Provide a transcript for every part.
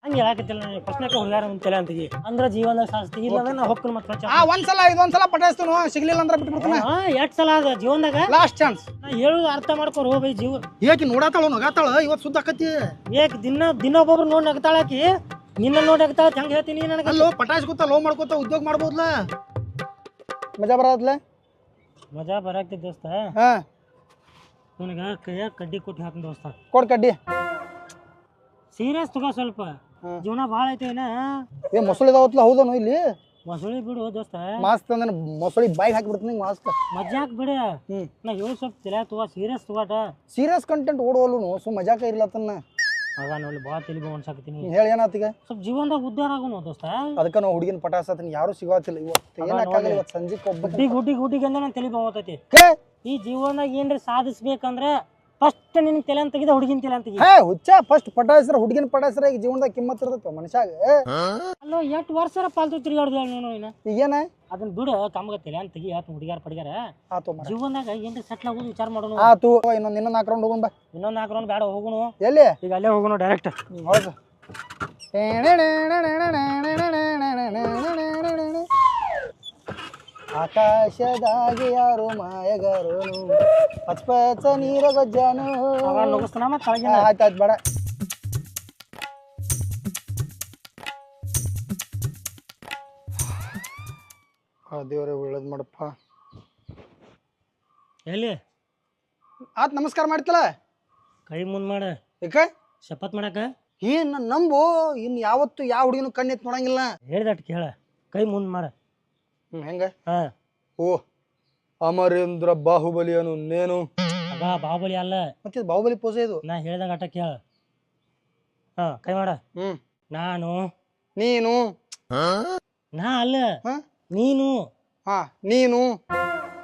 ಹಂಗೆ ಹೇಳಕತ್ತಿಲ್ಲ ನಾನು ಫಸ್ಟ್ನಾಕ ಹುಡುಗಾರ ತಲೆ ಅಂತೀವಿ ಅಂದ್ರೆ ಜೀವನದಾಗ ಸಾಸ್ತಿ ಇಲ್ಲ ಅಂದ್ರೆ ನಾ ಹೋಗ್ತೀನಿ ಮತ್ತೆ ಒಂದ್ಸಲ ಇದೊಂದ್ಸಲ ಪಟಾಯಿಸ್ತು ಸಿಗ್ಲಿಲ್ಲ ಅಂದ್ರೆ ಬಿಟ್ಬಿಡ್ತಾನ. ಎಷ್ಟ್ ಸಲ ಅದ ಜೀವನದಾಗ ಲಾಸ್ಟ್ ಚಾನ್ಸ್. ನಾ ಹೇಳುದು ಅರ್ಥ ಮಾಡ್ಕೋರು ಬೈ ಜೀವ. ಏಕಿ ನೋಡಾತಾಳ ನಗಾತಾಳ ಇವತ್ತು ಸುದ್ದ ಆಕತಿ. ಏಕ್ ದಿನ ಒಬ್ಬೊಬ್ರು ನೋಡಿ ನಗ್ತಾಳಾಕಿ ನಿನ್ನ ನೋಡಿ ನಗ್ತಾಳ ಹೆಂಗ್ ಹೇಳ್ತೀನಿ ನನಗೆ. ಅಲ್ಲೋ ಪಟಾಯಿಸ್ಕೊತ ಲವ್ ಮಾಡ್ಕೊತ ಉದ್ಯೋಗ ಮಾಡ್ಬೋದ್ಲ ಮಜಾ ಬರತ್ಲ. ಮಜಾ ಬರಾಕ್ತಿ ದೋಸ್ತ. ಹಾ ನನಗ ಕೈಯಾಗ ಕಡ್ಡಿ ಕೊಟ್ಟು ಹಾಕಿನ ದೋಸ್ತ. ಕೊಡ್ ಕಡ್ಡಿ. ಸೀರಿಯಸ್ ತಗೋ ಸ್ವಲ್ಪ ಜೀವನ ಭಾಳ ಐತೆ ಏನ. ಏ ಮೊಸಳಿ ಇದಾವತ್ಲ ಹೌದನು ಇಲ್ಲಿ. ಮೊಸಳಿ ಬಿಡು ದೋಸ್ತ. ಮಾಸ್ಕ್ ಅಂದ್ರೆ ಮೊಸಳಿ ಬಾಯಿಗೆ ಹಾಕಿಬಿಡ್ತೀನಿ ಮಾಸ್ಕ್. ಮಜಾಕ್ ಬಿಡ. ನಾ ಹೇಳು ಸ್ವಲ್ಪ ತಲೆ ತಗೋ ಸೀರಿಯಸ್ ತಗೋಟ. ಸೀರಿಯಸ್ ಕಂಟೆಂಟ್ ಓಡೋಲ್ನು ಸುಮ್ ಮಜಾಕ ಇರ್ಲತ್ತನ್ನ. ಆಗ ನೋಡಿ ಭಾಳ ತಲೆ ಅನ್ಸಾಕತ್ತೀನಿ. ಹೇಳಿ ಏನಾತೀಗ ಸ್ವಲ್ಪ ಜೀವನದಾಗ ಉದ್ದಾರ ಆಗೋನು ದೋಸ್ತ. ಅದಕ್ಕೆ ನಾವು ಹುಡುಗಿನ ಪಟಾಸತ್ತೀನಿ ಯಾರು ಸಿಗೋತಿಲ್ಲ ಇವತ್ತು. ಏನಾಗಲ್ಲ ಇವತ್ತು ಸಂಜೆ ಗುಡ್ಡಿಗೆ ಅಂದ್ರೆ ನನ್ನ ತಲೆ ಹೋಗತೈತಿ. ಈ ಜೀವನದಾಗ ಏನ್ರಿ ಸಾಧಿಸ್ಬೇಕಂದ್ರೆ ಫಸ್ಟ್ ನಿನ್ ತಲೆ ಅಂತ ತೆಗಿದ ಹುಡುಗಿನ ತಲೆ ಅಂತ ತೆಗಿ. ಹುಚ್ಚ ಫಸ್ಟ್ ಪಟಾಯಿಸ್ರ ಹುಡುಗಿನ ಪಟಾಯಿಸ್ರ ಈಗ ಜೀವನದಾಗ ಕಿಮ್ಮತ್ ಇರ್ತೈತಿ ಮನುಷ್ಯಾಗ. ಅಲ್ಲೋ ಎಷ್ಟು ವರ್ಷ ಪಾಲ್ತು ತಿರುಗಾಡ್ದು ಹೇಳಿ ನೀನು. ಈಗೇನ ಅದನ್ನ ಬಿಡು ತಮ್ಗ ತಲೆ ಅಂತ ತೆಗಿ ಆತು ಹುಡುಗಾರ ಪಡಿಗಾರ. ಜೀವನದಾಗ ಏನ್ರಿ ಸೆಟ್ಲ್ ಆಗೋದು ವಿಚಾರ ಮಾಡೋಣ. ಆತು ಇನ್ನೊಂದು 4 ರೌಂಡ್ ಹೋಗೋಣ ಬಾ. ಇನ್ನೊಂದು 4 ರೌಂಡ್ ಬೇಡ ಹೋಗೋಣ. ಎಲ್ಲಿ ಈಗ ಅಲ್ಲೇ ಹೋಗೋಣ ಡೈರೆಕ್ಟ್. ಹೌದು. ಆಕಾಶದಾಗೆ ಯಾರು ಮಾಯಗಾರನು ಪಚ್ಚ ನೀರ ಗೊಜ್ಜಾನು. ಆಯ್ತಾಯ್ತು ಬೇಡ. ದೇವ್ರೆ ಒಳ್ಳೇದ್ ಮಾಡಪ್ಪ. ಎಲ್ಲಿ ಆತ್ ನಮಸ್ಕಾರ ಮಾಡ್ತಲ್ಲ ಕೈ ಮುಂದ್ ಮಾಡ. ಯಾಕ ಶಪತ್ ಮಾಡಕ ಏನ್ ನಂಬು ಇನ್ ಯಾವತ್ತು ಯಾವ ಹುಡುಗಿನ ಕಣ್ಣೆತ್ ನೋಡಂಗಿಲ್ಲ. ಹೇಳ್ದಟ್ ಕೇಳ ಕೈ ಮುಂದ್ ಮಾಡ. ಹೆಂಗ ಓ ಅಮರೇಂದ್ರ ಬಾಹುಬಲಿಯನು ನೇನು. ಆಗ ಬಾಹುಬಲಿ ಅಲ್ಲ ಮತ್ತೆ ಬಾಹುಬಲಿ ಪೋಸೆ ಇದು. ನಾ ಹೇಳ್ದಾಗ ಅಟ ಕೇಳ. ಕೈ ಮಾಡ. ನಾನು ನೀನು ನಾ ಅಲ್ಲ ನೀನು. ನೀನು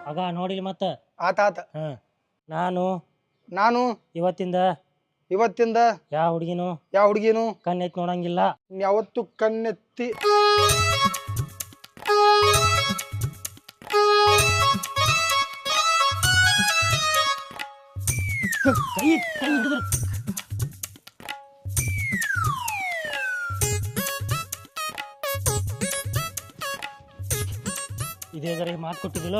ಆಗ ನೋಡಿಲಿ ಮತ್ತ. ಆತ ಆತ. ನಾನು ಇವತ್ತಿಂದ ಯಾವ ಹುಡುಗಿನು ಕಣ್ಣೆತ್ತಿ ನೋಡಂಗಿಲ್ಲ. ಯಾವತ್ತು ಕಣ್ಣೆತ್ತಿ ಕೈ ಹಿಡಿದ್ರು ಇದೇ ಮಾತು ಕೊಟ್ಟಿದ್ದಿಲ್ಲ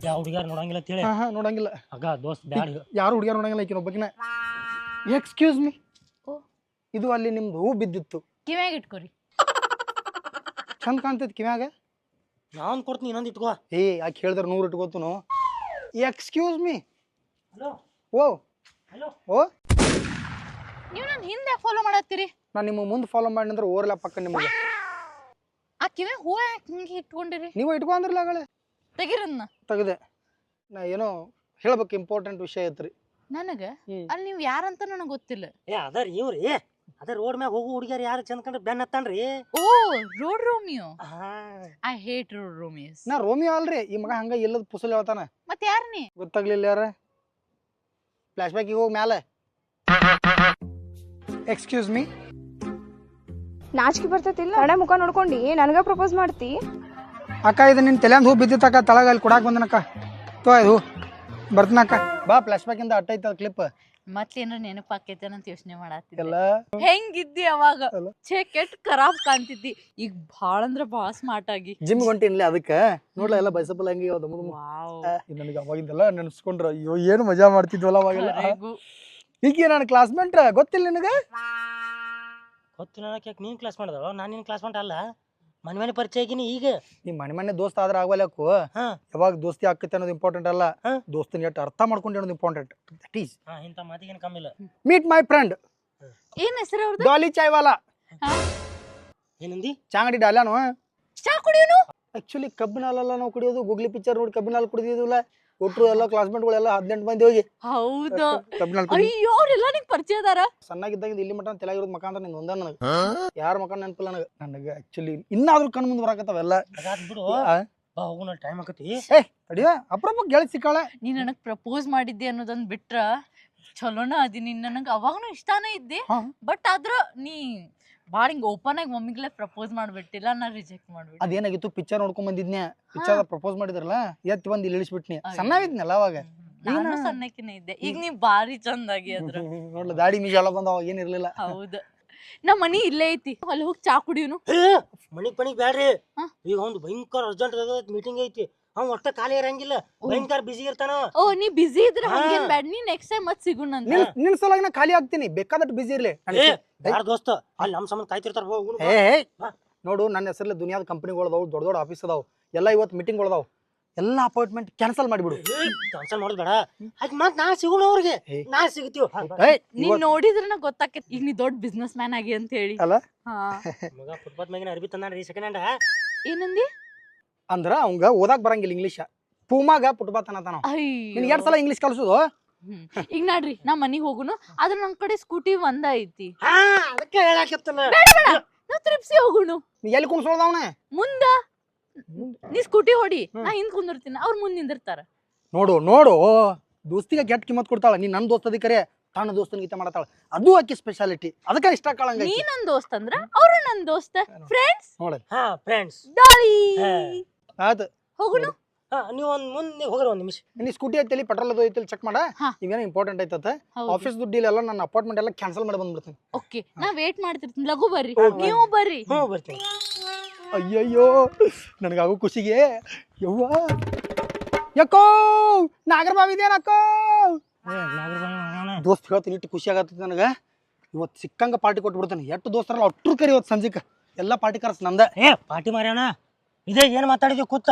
ಯಾವ ಹುಡುಗಾರ ನೋಡಂಗಿಲ್ಲ ಅಂತೇಳಿ. ನೋಡಂಗಿಲ್ಲ ಆಗ ದೋಸ್ತ್ ಬ್ಯಾಡ ಯಾರು ಹುಡುಗಾರ ನೋಡಂಗಿಲ್ಲ ಈಕಿನ ಒಬ್ಬಕಿನ. ಎಕ್ಸ್ಕ್ಯೂಸ್ ಮೀ ಇದು ಅಲ್ಲಿ ನಿಮ್ದು ಹೂ ಬಿದ್ದಿತ್ತು ಕಿವ್ಯಾಗ ಇಟ್ಕೋರಿ. ಚಂದ ಕಾಣ್ತೈತಿ ಕಿವ್ಯಾಗ. ನಾನ್ ಕೊಡ್ತೀನಿ ಇನ್ನೊಂದು ಇಟ್ಕೋ. ಯಾಕೆ ಹೇಳಿದ್ರೆ 100 ಇಟ್ಕೋತನು. Excuse me. ಓ ಓ ನೀವು ನನ್ನ ಹಿಂದೆ ಫಾಲೋ ಮಾಡತ್ತೀರಿ. ನಾನು ನಿಮ್ಮ ಮುಂದೆ ಫಾಲೋ ಮಾಡಿದ್ರೆ ಓರ್ಲ ಪಕ್ಕ ನಿಮಗೆ. ಆ ಕಿವ್ಯಾಗ ಹೂ ಯಾಕೆ ಹಿಂಗೆ ಇಟ್ಕೊಂಡಿರಿ? ನೀವು ಇಟ್ಕೊಂಡ್ರಲ್ಲ ಆಗಲೇ ತೆಗಿರನ್ನ ತೆಗ್ದೆ. ನಾ ಏನೋ ಹೇಳ್ಬೇಕು ಇಂಪಾರ್ಟೆಂಟ್ ವಿಷಯ ಐತ್ರಿ ನನಗೆ. ಅಲ್ಲಿ ನೀವು ಯಾರಂತ ನನಗೆ ಗೊತ್ತಿಲ್ಲ. ಅದರ್ ಇವ್ರಿ ಅದ ರೋಡ್ ಮ್ಯಾಗ ಹೋಗು ಹುಡುಗಿಯರ್ ಯಾರು ಚಂದ ಕಂಡ್ರೆ ಬೆನ್ ಹತ್ತಾನ್ರಿ. Oh road Romeo. I hate road Romeos. ನಾ ರೋಮಿಯೋ ಅಲ್ರಿ ಈ ಮಗ ಹಂಗ ಇಲ್ಲದ ಪುಸಲ್ ಹೇಳ್ತಾನ. ಮತ್ತೆ ಯಾರ ನೀ ಗೊತ್ತಾಗ್ಲಿಲ್ಲ ಯಾರ. ಫ್ಲಾಶ್ ಬ್ಯಾಕ್ ಹೋಗಿ ಮ್ಯಾಲೆ. Excuse me. ನಾಚಿಕೆ ಬರ್ತೈತಿಲ್ಲ ಕಡೆ ಮುಖ ನೋಡ್ಕೊಂಡು ನನಗ ಪ್ರಪೋಸ್ ಮಾಡ್ತಿ. ಅಕ್ಕ ಇದು ನಿನ್ ತಲೆಂದ ಹೂ ಬಿದ್ದಿತ್ತಕ್ಕ ತಳಗ ಅಲ್ಲಿ ಕೊಡಾಕ್ ಬಂದನಕ್ಕ. ತೋ ಇದು ಬರ್ತನಕ್ಕ ಬಾ. ಫ್ಲಾಶ್ ಬ್ಯಾಕ್ ಇಂದ ಅಟ್ಟೈತ ಕ್ಲಿಪ್. ಮತ್ತೇನ್ರ ನೆನಪಾಕೈತೆ ಅಂತ ಯೋಚನೆ ಮಾಡತ್ತಿಲ್ಲ. ಎಲ್ಲ ಹೆಂಗಿದ್ದಿ ಅವಾಗ ಕೆಟ್ಟ ಖರಾಬ್ ಕಾಣ್ತಿದ್ದಿ. ಈಗ ಭಾಳ ಅಂದ್ರ ಭಾಳ ಸ್ಮಾರ್ಟ್ ಆಗಿ ಜಿಮ್ ಹೊಂಟಿನ್ಲಿ ಅದಕ್ಕ ನೋಡ್ಲ ಎಲ್ಲ ಬೈಸಪ್ಪಲ್ಲ ಹೆಂಗ ನನಗೆ ಅವಾಗಿಂದೆಲ್ಲ ನೆನ್ಸ್ಕೊಂಡ್ರ ಅಯ್ಯೋ ಏನು ಮಜಾ ಮಾಡ್ತಿದ್ವಲ್ಲ ಅವಾಗೆಲ್ಲ. ಈಗ ನಾನು ಕ್ಲಾಸ್ಮೇಟ್ ಗೊತ್ತಿಲ್ಲ ನಿನಗ. ಗೊತ್ತಿಲ್ಲ ನೀನ್ ಕ್ಲಾಸ್ ಮಾಡಿದವ ನಾನು ನಿನ್ ಕ್ಲಾಸ್ ಮೇಟ್ ಅಲ್ಲ. ಮನೆ ಪರಿಚಯ ಆಗಿನಿ. ಈಗ ನಿಮ್ ಮನೆ ದೋಸ್ತ ಆದ್ರೆ ಆಗವಲ್ಲಕು. ಯಾವಾಗ ದೋಸ್ತಿ ಆಕೈತೆ ಅನ್ನೋದು ಇಂಪಾರ್ಟೆಂಟ್ ಅಲ್ಲ, ದೋಸ್ತನ ಎಷ್ಟು ಅರ್ಥ ಮಾಡ್ಕೊಂಡು ಅನ್ನೋದು ಇಂಪಾರ್ಟೆಂಟ್. ದಟ್ ಈಸ್ ಇಂಥ ಮಾತಿಗೇನು ಕಮ್ಮಿ ಇಲ್ಲ. Meet my friend. ಏನ್ ಹೆಸರು ಅವ್ರದ್ದು? ಡಾಲಿ ಚಾಯ್ವಾಲಾ. ಏನಂದಿ? ಚಾಂಗಡಿ ಡಾಲ್ಯಾನು. ಚಾ ಕುಡಿಯೋನು ಆಕ್ಚುಲಿ ಕಬ್ಬಿನ ಹಾಲಲ್ಲ ನಾವು ಕುಡಿಯೋದು. ಗೂಗ್ಲಿ ಪಿಕ್ಚರ್ ನೋಡಿ ಕಬ್ಬಿನ ಹಾಲು ಕುಡಿದಿದ್ದಿಲ್ಲ. ಒಟ್ರು ಎಲ್ಲ ಕ್ಲಾಸ್ಮೇಟ್ಗಳೆಲ್ಲ 18 ಮಂದಿ ಹೋಗಿ. ಹೌದಾ? ಕಬ್ಬಿನ ಹಾಲು. ಅಯ್ಯೋ ಅವ್ರೆಲ್ಲ ನಿಂಗೆ ಪರಿಚಯ ಅದಾರ? ಸಣ್ಣಾಗಿದ್ದಾಗ ಇಲ್ಲಿ ಮಟ್ಟ ತಲೆಗಿರೋದು ಮಕ ಅಂದ್ರೆ ನಿಂಗೆ ಒಂದ ನನಗೆ. ಯಾರ ಮಕ ನೆನಪಿಲ್ಲ ನನಗೆ ಆಕ್ಚುಲಿ. ಇನ್ನಾದ್ರೂ ಕಣ್ ಮುಂದೆ ಬರಾಕತ್ತಾವೆಲ್ಲ. ಬಿಡು ಹೋಗೋಣ ಟೈಮ್ ಆಕತಿ. ಅಡಿಯ ಅಪ್ರೂಪ ಗೆಳತಿ ಸಿಕ್ಕಾಳ. ನೀ ನನಗ್ ಪ್ರಪೋಸ್ ಮಾಡಿದ್ದೆ ಅನ್ನೋದನ್ನ ಬಿಟ್ರ ಚಲೋನ ಅದೀನಿ. ನನಗೆ ಅವಾಗನು ಇಷ್ಟಾನೇ ಇದ್ದೆ. ಬಟ್ ಆದ್ರ ನೀ ಬಾಳ ಹಿಂಗ ಓಪನ್ ಆಗಿ ಮಮ್ಮಿಗ್ಲೇ ಪ್ರಪೋಸ್ ಮಾಡ್ಬಿಟ್ಟಿಲ್ಲ. ನಾ ರಿಜೆಕ್ಟ್ ಮಾಡ್ಬಿಟ್ಟೆ. ಅದೇನಾಗಿತ್ತು ಪಿಕ್ಚರ್ ನೋಡ್ಕೊಂಡ್ ಬಂದಿದ್ನ್ಯಾ. ಪಿಕ್ಚರ್ ಪ್ರಪೋಸ್ ಮಾಡಿದ್ರಲ್ಲ ಎತ್ತಿ ಬಂದು ಇಲ್ಲಿ ಇಳಿಸ್ಬಿಟ್ನಿ. ಸಣ್ಣವಿದ್ನಲ್ಲ ಅವಾಗ. ನಾನು ಸಣ್ಣಕಿನ ಇದ್ದೆ. ಈಗ ನೀ ಬಾರಿ ಚಂದಾಗಿ ಅದ್ರ ನೋಡ್ಲ ದಾಡಿ ಮೀಜ ಎಲ್ಲ ಬಂದ ಅವಾಗ ಏನಿರ್ಲಿಲ್ಲ. ಹೌದು. ನಮ್ಮ ಮನಿ ಇಲ್ಲೇ ಐತಿ ಅಲ್ಲಿ ಹೋಗಿ ಚಾ ಕುಡಿಯೋನು. ಮನಿಗ್ ಪಣಿಗ್ ಬ್ಯಾಡ್ರಿ. ಹಾ? ಈಗ ಅವ್ನು ಭಯಂಕರ ಅರ್ಜೆಂಟ್ ಮೀಟಿಂಗ್ ಐತಿ, ಅವ್ನು ಒಟ್ಟ ಖಾಲಿ ಇರಂಗಿಲ್ಲ, ಭಯಂಕರ ಬಿಸಿ ಇರ್ತಾನ. ಓ ನೀ ಬಿಸಿ ಇದ್ರೆ ಹಂಗೇನ್ ಬ್ಯಾಡ್, ನೀ ನೆಕ್ಸ್ಟ್ ಟೈಮ್ ಮತ್ ಸಿಗುಣ ಅಂತ. ನಿನ್ ಸಲುವಾಗಿ ನಾ ಖಾಲಿ ಆಗ್ತೀನಿ, ಬೇಕಾದಷ್ಟು ಬಿಸಿ ಇರ್ಲಿ. ಯಾರ ದೋಸ್ತ ಅಲ್ಲಿ ನಮ್ ಸಂಬಂಧ ಕಾಯ್ತಿರ್ತಾರ. ನೋಡು, ನನ್ನ ಹೆಸರಲ್ಲಿ ದುನಿಯಾದ ಕಂಪನಿಗಳದಾವು, ದೊಡ್ಡ ದೊಡ್ಡ ಆಫೀಸ್ ಅದಾವು, ಎಲ್ಲ ಇವತ್ತು ಮೀಟಿಂಗ್ಗಳದಾವು, ಎಲ್ಲ ಅಪಾಯಿಂಟ್ಮೆಂಟ್ ಕ್ಯಾನ್ಸಲ್ ಮಾಡಿಬಿಡು. ಕ್ಯಾನ್ಸಲ್ ಮಾಡೋದ್ ಬೇಡ, ಆಯ್ತು ಮತ್ ನಾ ಸಿಗೋಣ ಅವ್ರಿಗೆ, ನಾ ಸಿಗ್ತೀವಿ. ನೀನ್ ನೋಡಿದ್ರನ ಗೊತ್ತಾಕೈತಿ ಈಗ ನೀ ದೊಡ್ಡ ಬಿಸ್ನೆಸ್ ಮ್ಯಾನ್ ಆಗಿ ಅಂತ ಹೇಳಿ. ಅಲ್ಲ ಹಾ ಮಗ ಫುಟ್ಪಾತ್ ಮ್ಯಾಗಿನ ಅರ್ಬಿ ತಂದಾನ್ರಿ ಸೆಕೆಂಡ್ ಹ್ಯಾಂಡ್. ಏನಂದಿ? ಅಂದ್ರ ಅವಂಗ ಓದಾಕ್ ಬರಂಗಿಲ್ಲ ಇಂಗ್ಲೀಷ್, ಪೂಮಾಗ ಪುಟ್ಬಾತ್ ಅನ್ನತಾನ. ನಿನ್ 2 ಸಲ ಇಂಗ್ಲೀಷ್ ಕಲ್ಸುದು. ಈಗ ನೋಡ್ರಿ ನಾ ಮನಿಗ್ ಹೋಗುನು, ಆದ್ರ ನನ್ ಕಡೆ ಸ್ಕೂಟಿ ಒಂದ ಐತಿ. ಅದಕ್ಕೆ ಹೇಳಾಕತ್ತನ, ನಾವ್ ತ್ರಿಪ್ಸಿ ಹೋಗುನು. ನೀ ಎಲ್ಲಿ ಕುಣ್ಸೋದವನ ಮುಂದ ನೀ ಸ್ಕೂಟಿ ಹೊಡಿ, ನಾ ಹಿಂದ್ ಕುಂದಿರ್ತೀನಿ, ಅವ್ರ ಮುಂದ್ ನಿಂದಿರ್ತಾರ. ನೋಡು ನೋಡು, ದೋಸ್ತಿಗೆ ಕೆಟ್ಟ ಕಿಮ್ಮತ್ ಕೊಡ್ತಾಳ. ನೀ ನನ್ ದೋಸ್ತ ಅದಿಕರೆ ತನ್ನ ದೋಸ್ತನ ಗೀತೆ ಮಾಡತಾಳ, ಅದು ಆಕಿ ಸ್ಪೆಷಾಲಿಟಿ, ಅದಕ್ಕೆ ಇಷ್ಟ ಕಾಳಂಗ. ನೀ ನನ್ ದೋಸ್ತ್ ಅಂದ್ರ ಅವ್ರು ನನ್ ದೋಸ್ತ, ಫ್ರೆಂಡ್ಸ್. ನೋಡ ಫ್ರೆಂಡ್ಸ್ ಡಾಲಿ ಆಯ್ತು, ಹೋಗುನು. ನೀವು ಒಂದ್ ಮುಂದೆ ಹೋಗ್ರಿ ಒಂದ್ ನಿಮಿಷ. ನೀ ಸ್ಕೂಟಿ ಐತಿ ಪೆಟ್ರೋಲ್ ಅದು ಐತಿ ಚೆಕ್ ಮಾಡ. ಇವೇನೋ ಇಂಪಾರ್ಟೆಂಟ್ ಐತತ್ತ, ಆಫೀಸ್ ದುಡ್ಡು ಇಲ್ಲ, ನನ್ನ ಅಪಾರ್ಟ್ಮೆಂಟ್ ಎಲ್ಲ ಕ್ಯಾನ್ಸಲ್ ಮಾಡಿ ಬಂದ್ಬಿಡ್ತೀನಿ. ಓಕೆ ನಾ ವೇಟ್ ಮಾಡ್ತಿರ್ತೀನಿ, ಲಘು ಬರ್ರಿ, ನೀವು ಬರ್ರಿ. ಬರ್ತೀನಿ. ಅಯ್ಯಯ್ಯೋ, ನನಗಾಗೋ ಖುಷಿಗೆ ಯವ್ವ ಯಾಕೋ ನಾಗರ ಬಾವಿ ಇದೇನಕ್ಕೋ. ದೋಸ್ತ್ ಹೇಳ್ತೀನಿ, ಇಟ್ಟು ಖುಷಿ ಆಗತ್ತ ನನಗೆ. ಇವತ್ತು ಸಿಕ್ಕಂಗ ಪಾರ್ಟಿ ಕೊಟ್ಬಿಡ್ತಾನೆ. ಎಷ್ಟು ದೋಸ್ತರಲ್ಲ ಒಟ್ಟರು ಕರಿ ಇವತ್ತು ಸಂಜೆಕ ಎಲ್ಲ ಪಾರ್ಟಿ ಕರ್ಸ್ ನಂದ. ಪಾರ್ಟಿ ಮಾರ್ಯಾಣ, ಇದೇ ಏನ್ ಮಾತಾಡಿದ್ವಿ ಕೂತ?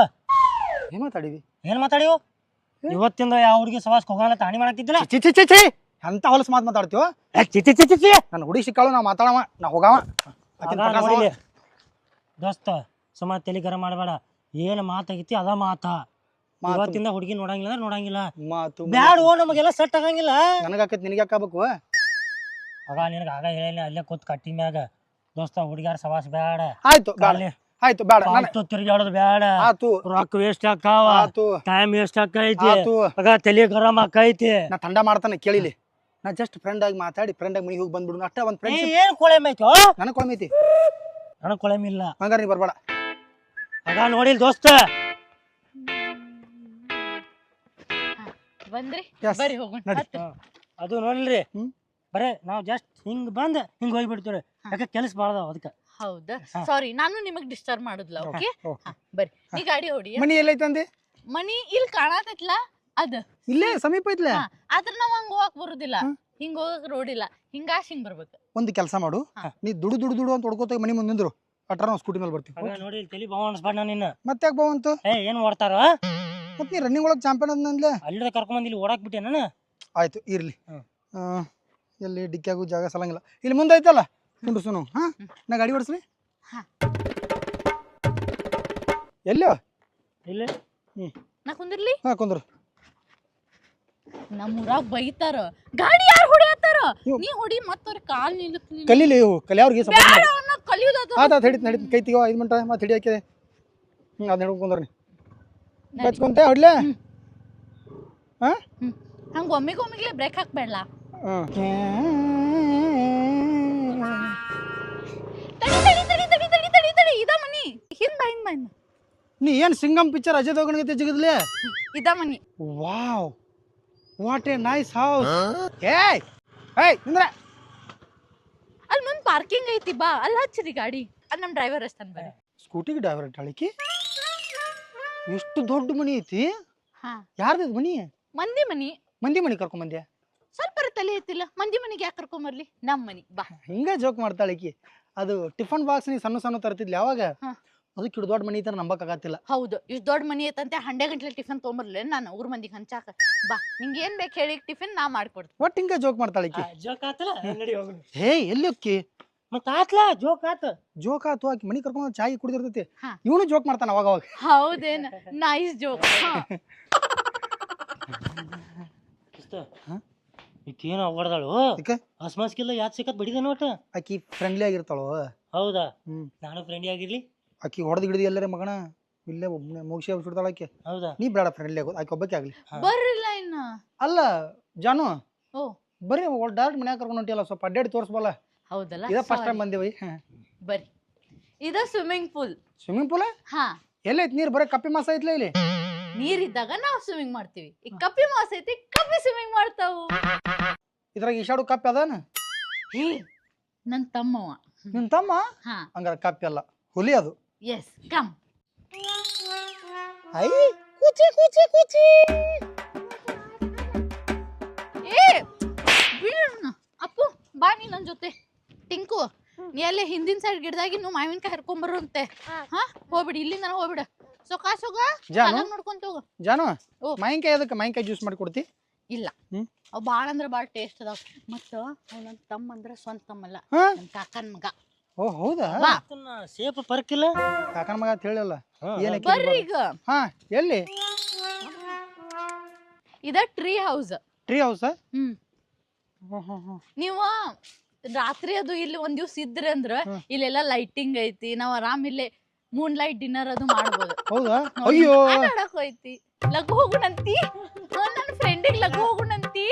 ಏನ್ ಮಾತಾಡಿವಿ? ಏನ್ ಮಾತಾಡಿವು? ಇವತ್ತಿಂದ ಯಾವ ಹುಡುಗಿ ಸವಾಸ್ ಹೋಗೋಣ ತಾಣಿ ಮಾಡತ್ತಿದ್ದಿಲ್ಲ. ಚಿ ಚಿ ಚಿ ಚಿ ಅಂತ ಹೊಲಸ್ ಮಾತು ಮಾತಾಡ್ತೀವ? ಚಿಚಿ ಚಿಚಿ ಚಿ ನನ್ನ ಹುಡುಗಿ ಸಿಕ್ಕಾಳು, ನಾ ಮಾತಾಡವ, ನಾ ಹೋಗವ. ದೋಸ್ತ ಸುಮ್ಮ ತಲೆ ಗರಂ ಮಾಡಬೇಡ, ಏನ್ ಮಾತಾಗಿತಿ ಅದ ಮಾತಾ. ಇವತ್ತಿಂದ ಹುಡುಗಿ ನೋಡಂಗಿಲ್ಲ ನೋಡಂಗಿಲ್ಲ, ಮಾತು ಬ್ಯಾಡ, ನಮಗೆಲ್ಲ ಸೆಟ್ ಆಗಂಗಿಲ್ಲ. ನನಗಾಕತ್ ನಿನಗೆ ಯಾಕಾಗಬೇಕು? ಆಗ ನಿನಗೆ ಆಗ ಹೇಳಿ ಅಲ್ಲೇ ಕೂತ್ ಕಟ್ಟಿ ಮ್ಯಾಗ, ದೋಸ್ತ ಹುಡುಗಿಯಾರ ಸವಾಸ ಬ್ಯಾಡ. ಆಯ್ತು ಆಯ್ತು ಬೇಡ, ತಿರುಗಾಡೋದು ಬ್ಯಾಡ, ಆತು ರೊಕ್ಕ ವೇಸ್ಟ್ ಆಕಾವ, ಆತು ಟೈಮ್ ವೇಸ್ಟ್ ಆಕೈತಿ, ಆತು. ಆಗ ತಲೆ ಗರಂ ಆಕೈತಿ. ನಾ ತಂಡ ಮಾಡ್ತಾನೆ ಕೇಳಿಲಿ, ನಾ ಜಸ್ಟ್ ಫ್ರೆಂಡ್ ಆಗಿ ಮಾತಾಡಿ ಫ್ರೆಂಡ್ ಆಗಿ ಮನೆಗೆ ಹೋಗಿ ಬಂದ್ಬಿಡು ಅಷ್ಟೇ. ಒಂದ್ ಫ್ರೆಂಡ್ ಏನ್ ಕೊಳೆಮ್ ಐತೋ? ನನಗೆ ಕೊಳಮೈತಿ, ನನಗ್ ಕೊಳೆಮ್ ಇಲ್ಲ. ಹಂಗಾರ ನೀ ಬರ್ಬೇಡ. ಆಗ ನೋಡಿಲ್ ದೋಸ್ತ, ಬಂದ್ರಿ Yes. ಬರ್ರಿ ಹೋಗೋಣ. ನಡಿ. ಅದು ನೋಡಿಲ್ರಿ, ಬರೇ ನಾವ್ ಜಸ್ಟ್ ಹಿಂಗ್ ಬಂದ್ ಹಿಂಗ್ ಹೋಗ್ಬಿಡ್ತೀವ್ರಿ, ಯಾಕೆ ಕೆಲಸ ಬಾಳದಾವ ಅದಕ್ಕೆ. ಹೌದಾ, ಸಾರಿ, ನಾನು ನಿಮಗ್ ಡಿಸ್ಟರ್ಬ್ ಮಾಡುದಿಲ್ಲ. ಓಕೆ ಬರ್ರಿ, ನೀ ಗಾಡಿ ಹೊಡಿ. ಮನಿ ಎಲ್ಲೈತಂದಿ? ಮನಿ ಇಲ್ಲಿ ಕಾಣತೈತ್ಲ ಅದ ಇಲ್ಲೇ ಸಮೀಪ ಐತ್ಲೆ. ಆದ್ರ ನಾವ್ ಹಂಗ ಹೋಗಕ್ ಬರುದಿಲ್ಲ, ಹಿಂಗ ಹೋಗಕ್ ರೋಡ್ ಇಲ್ಲ, ಹಿಂಗಾಶ್ ಹಿಂಗ್ ಬರ್ಬೇಕು. ಒಂದು ಕೆಲಸ ಮಾಡು, ನೀ ದುಡು ದುಡು ದುಡು ಅಂತ ಹೊಡ್ಕೋತ ಮನಿ ಮುಂದೆ ನಿಂದ್ರು, ಅಟ್ರ ನಾವು ಸ್ಕೂಟಿ ಮೇಲೆ ಬರ್ತೀವಿ. ಆಗ ನೋಡಿ ತಲಿ ಬಾವ ಅನ್ಸ್ಬಾರ್ದ ನಿನ್ನ. ಮತ್ತೆ ಯಾಕೆ ಬಾವಂತು? ಏನ್ ಓಡ್ತಾರ? ಮತ್ ನೀ ರನ್ನಿಂಗ್ ಒಳಗೆ ಚಾಂಪಿಯನ್ ಅಂದ್ಲೆ. ಅಲ್ಲಿದ ಕರ್ಕೊಂಡ್ ಇಲ್ಲಿ ಓಡಾಕ್ ಬಿಟ್ಟೆ ನಾನು. ಆಯ್ತು ಇರ್ಲಿ. ಎಲ್ಲಿ ಡಿಕ್ಕಿಯಾಗೂ ಜಾಗ ಸಲಂಗಿಲ್ಲ, ಇಲ್ಲಿ ಮುಂದೆ ಐತಲ್ಲ ಕುಂಡ್ರಸು ನಾವು. ನಾ ಗಾಡಿ ಓಡಿಸ್ಲಿ. ಎಲ್ಲೋ ಇಲ್ಲ ನಾ ಕುಂದಿರ್ಲಿ. ಕುಂದ್ರು. ನಮ್ಮ ಊರಾಗ ಬೈತಾರ, ಗಾಡಿ ಯಾರು ಹೊಡಿಯತ್ತಾರ, ನೀ ಹೊಡಿ ಮತ್ತವ್ರ ಕಾಲ್ ನಿಲ್ಲಕ್ಲಿ. ಕಲೀಲಿ ಕಲಿಯವ್ರಿಗೆ ಕಲಿಯೋದು ಆತ ಹಿಡಿತ್ ನಡೀತು. ಕೈ ತೆಗೋ 5 ಮಿನಿಟ್ ಮತ್ತೆ ಹಿಡಿ ಹಾಕಿದೆ. ಅದ್ ಹಿಡ್ಕೊಂಡು ಕುಂದ್ರಿ ಹಚ್ಕೊಂತೆ ಹೊಡ್ಲೆ. ಹಂಗ ಒಮ್ಮಿಗೆ ಬ್ರೇಕ್ ಹಾಕ್ಬೇಡ. ಇದ ಮನಿ, ಹಿಂದ ನೀ ಏನ್ ಸಿಂಗಮ್ ಪಿಕ್ಚರ್ ಅಜಯ್ ದೇವಗನ್ ಗತೆ ಜಿಗದ್ಲೆ? ಇದ ಮನಿ. Wow, what a nice house. ಏಯ್ ಏಯ್ ನಿಂದ್ರೆ, ಅಲ್ಲಿ ಮುಂದ್ ಪಾರ್ಕಿಂಗ್ ಐತಿ, ಬಾ ಅಲ್ಲಿ ಹಚ್ಚಿರಿ ಗಾಡಿ. ಅಲ್ಲಿ ನಮ್ ಡ್ರೈವರ್ ಅಷ್ಟನ್ ಬರ್ರಿ. ಸ್ಕೂಟಿಗೆ ಡ್ರೈವರ್ ಇಟ್ಟಾಳಿಕಿ. ಎಷ್ಟು ದೊಡ್ಡ ಮನಿ ಐತಿ. ಹಾ, ಯಾರ್ದ ಮನಿ? ಮಂದಿ ಮನಿ. ಮಂದಿ ಮನಿ ಕರ್ಕೊಂಡ್ ಬಂದ್ಯಾ? ಸ್ವಲ್ಪ ತಲೆ ಐತಿಲ್ಲ, ಮಂದಿ ಮನಿಗೆ ಯಾಕೆ ಕರ್ಕೊಂಬರ್ಲಿ, ನಮ್ ಮನಿ ಬಾ. ಹಿಂಗ ಜೋಕ್ ಮಾಡ್ತಾಳಿಕಿ. ಅದು ಟಿಫನ್ ಬಾಕ್ಸ್ ನೀ ಸಣ್ಣ ಸಣ್ಣ ತರ್ತಿದ್ಲಿ ಯಾವಾಗ, ಅದಕ್ಕೆ ಇಡ್ ದೊಡ್ಡ ಮನಿ ಐತ ನಂಬಕ್ ಆಗತ್ತಿಲ್ಲ. ಹೌದು, ಇಷ್ಟು ದೊಡ್ಡ ಮನಿ ಐತಂತೆ 100 ಗಂಟೆ ಟಿಫನ್ ತೊಗೊಂಬರ್ಲಿ ನಾನು ಊರ್ ಮಂದಿಗೆ ಹಂಚಾಕ. ಬಾ, ನಿಂಗೆ ಏನ್ ಬೇಕು ಹೇಳಿ ಟಿಫಿನ್ ನಾ ಮಾಡ್ಕೊಡ್ತೀನಿ. ಒಟ್ಟು ಹಿಂಗ ಜೋಕ್ ಮಾಡ್ತಾಳಿಕಿ. ಜೋಕ್ ಆತಲ್ಲ, ನಡಿ ಹೋಗೋಣ. ಹೇ ಎಲ್ಲಿ ಹೋಕ್ಕಿ? ಮತ್ತ ಆತ್ಲಾ ಜೋಕ್ ಆತ. ಜೋಕ್ ಆತು, ಆಕಿ ಮನಿ ಕರ್ಕೊಂಡ್ ಚಾಯ್ ಕುಡಿದಿರ್ತೈತಿ, ಇವನು ಜೋಕ್ ಮಾಡ್ತಾನ ಅವಾಗ ಅವಾಗ. ಹೌದೇನ, ನೈಸ್ ಜೋಕ್. ಈಕೇನು ಅವಡ್ದಾಳು, ಅಸ್ಮಾಸ್ಕಿಲ್ಲ ಯಾತ್ ಸಿಕ್ಕತ್ ಬಡಿದ ನೋಟ. ಆಕಿ ಫ್ರೆಂಡ್ಲಿ ಆಗಿರ್ತಾಳು. ಹೌದಾ, ನಾನು ಫ್ರೆಂಡ್ಲಿ ಆಗಿರ್ಲಿ. ಆಕಿ ಹೊಡೆದ್ ಹಿಡಿದು ಎಲ್ಲರೇ ಮಗನ ಇಲ್ಲೇ ಮುಗಿಸಿ ಬಿಡ್ತಾಳ ಆಕೆ. ಹೌದಾ, ನೀ ಬೇಡ ಫ್ರೆಂಡ್ಲಿ ಆಗೋದು, ಆಕೆ ಒಬ್ಬಕ್ಕೆ ಆಗ್ಲಿ. ಬರ್ರಿಲ್ಲ ಇನ್ನ. ಅಲ್ಲ ಜಾನು, ಓ ಬರ್ರಿ ಡೈರೆಕ್ಟ್ ಮನ್ಯಾಗ ಕರ್ಕೊಂಡು ಹೊಂಟಿಯಲ್ಲ, ಸ್ವಲ್ಪ ಅಡ್ಡಾಡಿ ತೋರಿಸ್ಬಲ್ಲ. ಹೌದಲ್ಲ, ಇದ ಫಸ್ಟ್ ಟೈಮ್ ಬಂದೇವಿ. ಬರ್ರಿ, ಇದ ಸ್ವಿಮ್ಮಿಂಗ್ ಪೂಲ್. Swimming pool? ಹಾ. ಎಲ್ಲೈತಿ ನೀರ್? ಬರೀ ಕಪ್ಪಿ ಮಾಸ ಐತ್ಲ ಇಲ್ಲಿ. ನೀರಿದ್ದಾಗ ನಾವ್ ಸ್ವಿಮ್ಮಿಂಗ್ ಮಾಡ್ತೀವಿ, ಈ ಕಪ್ಪಿ ಮಾಸ ಐತಿ, ಕಪ್ಪಿ ಸ್ವಿಮ್ಮಿಂಗ್ ಮಾಡ್ತಾವು. ಇದ್ರಾಗ ಈಶಾಡು ಕಪ್ಪಿ ಅದಾನ? ನನ್ ತಮ್ಮವ. ನಿನ್ ತಮ್ಮ ಹಾ ಹಂಗಾರ ಕಪ್ಪಿ ಅಲ್ಲ ಹುಲಿ ಅದು. Yes come. ಐ ಕೂಚಿ ಕೂಚಿ ಕೂಚಿ. ಏ ಬಿಡೋಣ ಅಪ್ಪು, ಬಾ ನೀ ನನ್ ಜೊತೆ. ಟಿಂಕು, ನೀ ಅಲ್ಲೇ ಹಿಂದಿನ ಸೈಡ್ ಗಿಡದಾಗಿ ನೀವು ಮಾವಿನಕಾಯಿ ಹರ್ಕೊಂಬರುವಂತೆ. ಹಾ ಹೋಗ್ಬಿಡಿ, ಇಲ್ಲಿಂದ ಹೋಗ್ಬಿಡ. ಜಾನು ನೋಡ್ಕೊಂತ ಹೋಗು. ಜಾನು ಓ. ಮಾವಿನಕಾಯಿ ಅದಕ್ಕೆ ಮಾವಿನಕಾಯಿ ಜ್ಯೂಸ್ ಮಾಡಿ ಕೊಡ್ತಿ? ಇಲ್ಲ, ಅವ್ ಬಾಳ ಅಂದ್ರ ಬಾಳ ಟೇಸ್ಟ್ ಅದಾವ. ಮತ್ತ ನನ್ ತಮ್ಮ ಅಂದ್ರ ಸ್ವಂತ ತಮ್ಮಲ್ಲ, ಹಾ? ನನ್ ಕಾಕನ್ ಮಗ. ಓ ಹೌದಾ? ಬಾ ಸೇಪ್ ಪರ್ಕಿಲ್ಲ. ಕಾಕನ ಮಗ ಅಂತ ಹೇಳಿಲ್ಲ. ಏನಕ್ಕೆ ಬರ್ರಿ ಈಗ. ಹಾ ಎಲ್ಲಿ? ಇದ ಟ್ರೀ ಹೌಸ್. Tree house? ನೀವು ರಾತ್ರಿ ಅದು ಇಲ್ಲಿ ಒಂದ್ ದಿವ್ಸ ಇದ್ರಿ ಅಂದ್ರ ಇಲ್ಲೆಲ್ಲಾ ಲೈಟಿಂಗ್ ಐತಿ. ನಾವ್ ಆರಾಮ್ ಇಲ್ಲೇ ಮೂನ್ ಲೈಟ್ ಡಿನ್ನರ್ ಅದು ಮಾಡ್ಬೋದು. ಹೌದಾ? ಅಯ್ಯೋ ಆಡಕ್ ಹೋಯ್ತಿ. ಲಘು ಹೋಗುಣಂತಿ. ನನ್ನ ಫ್ರೆಂಡಿಗ್ ಲಘು ಹೋಗುಣಂತಿ.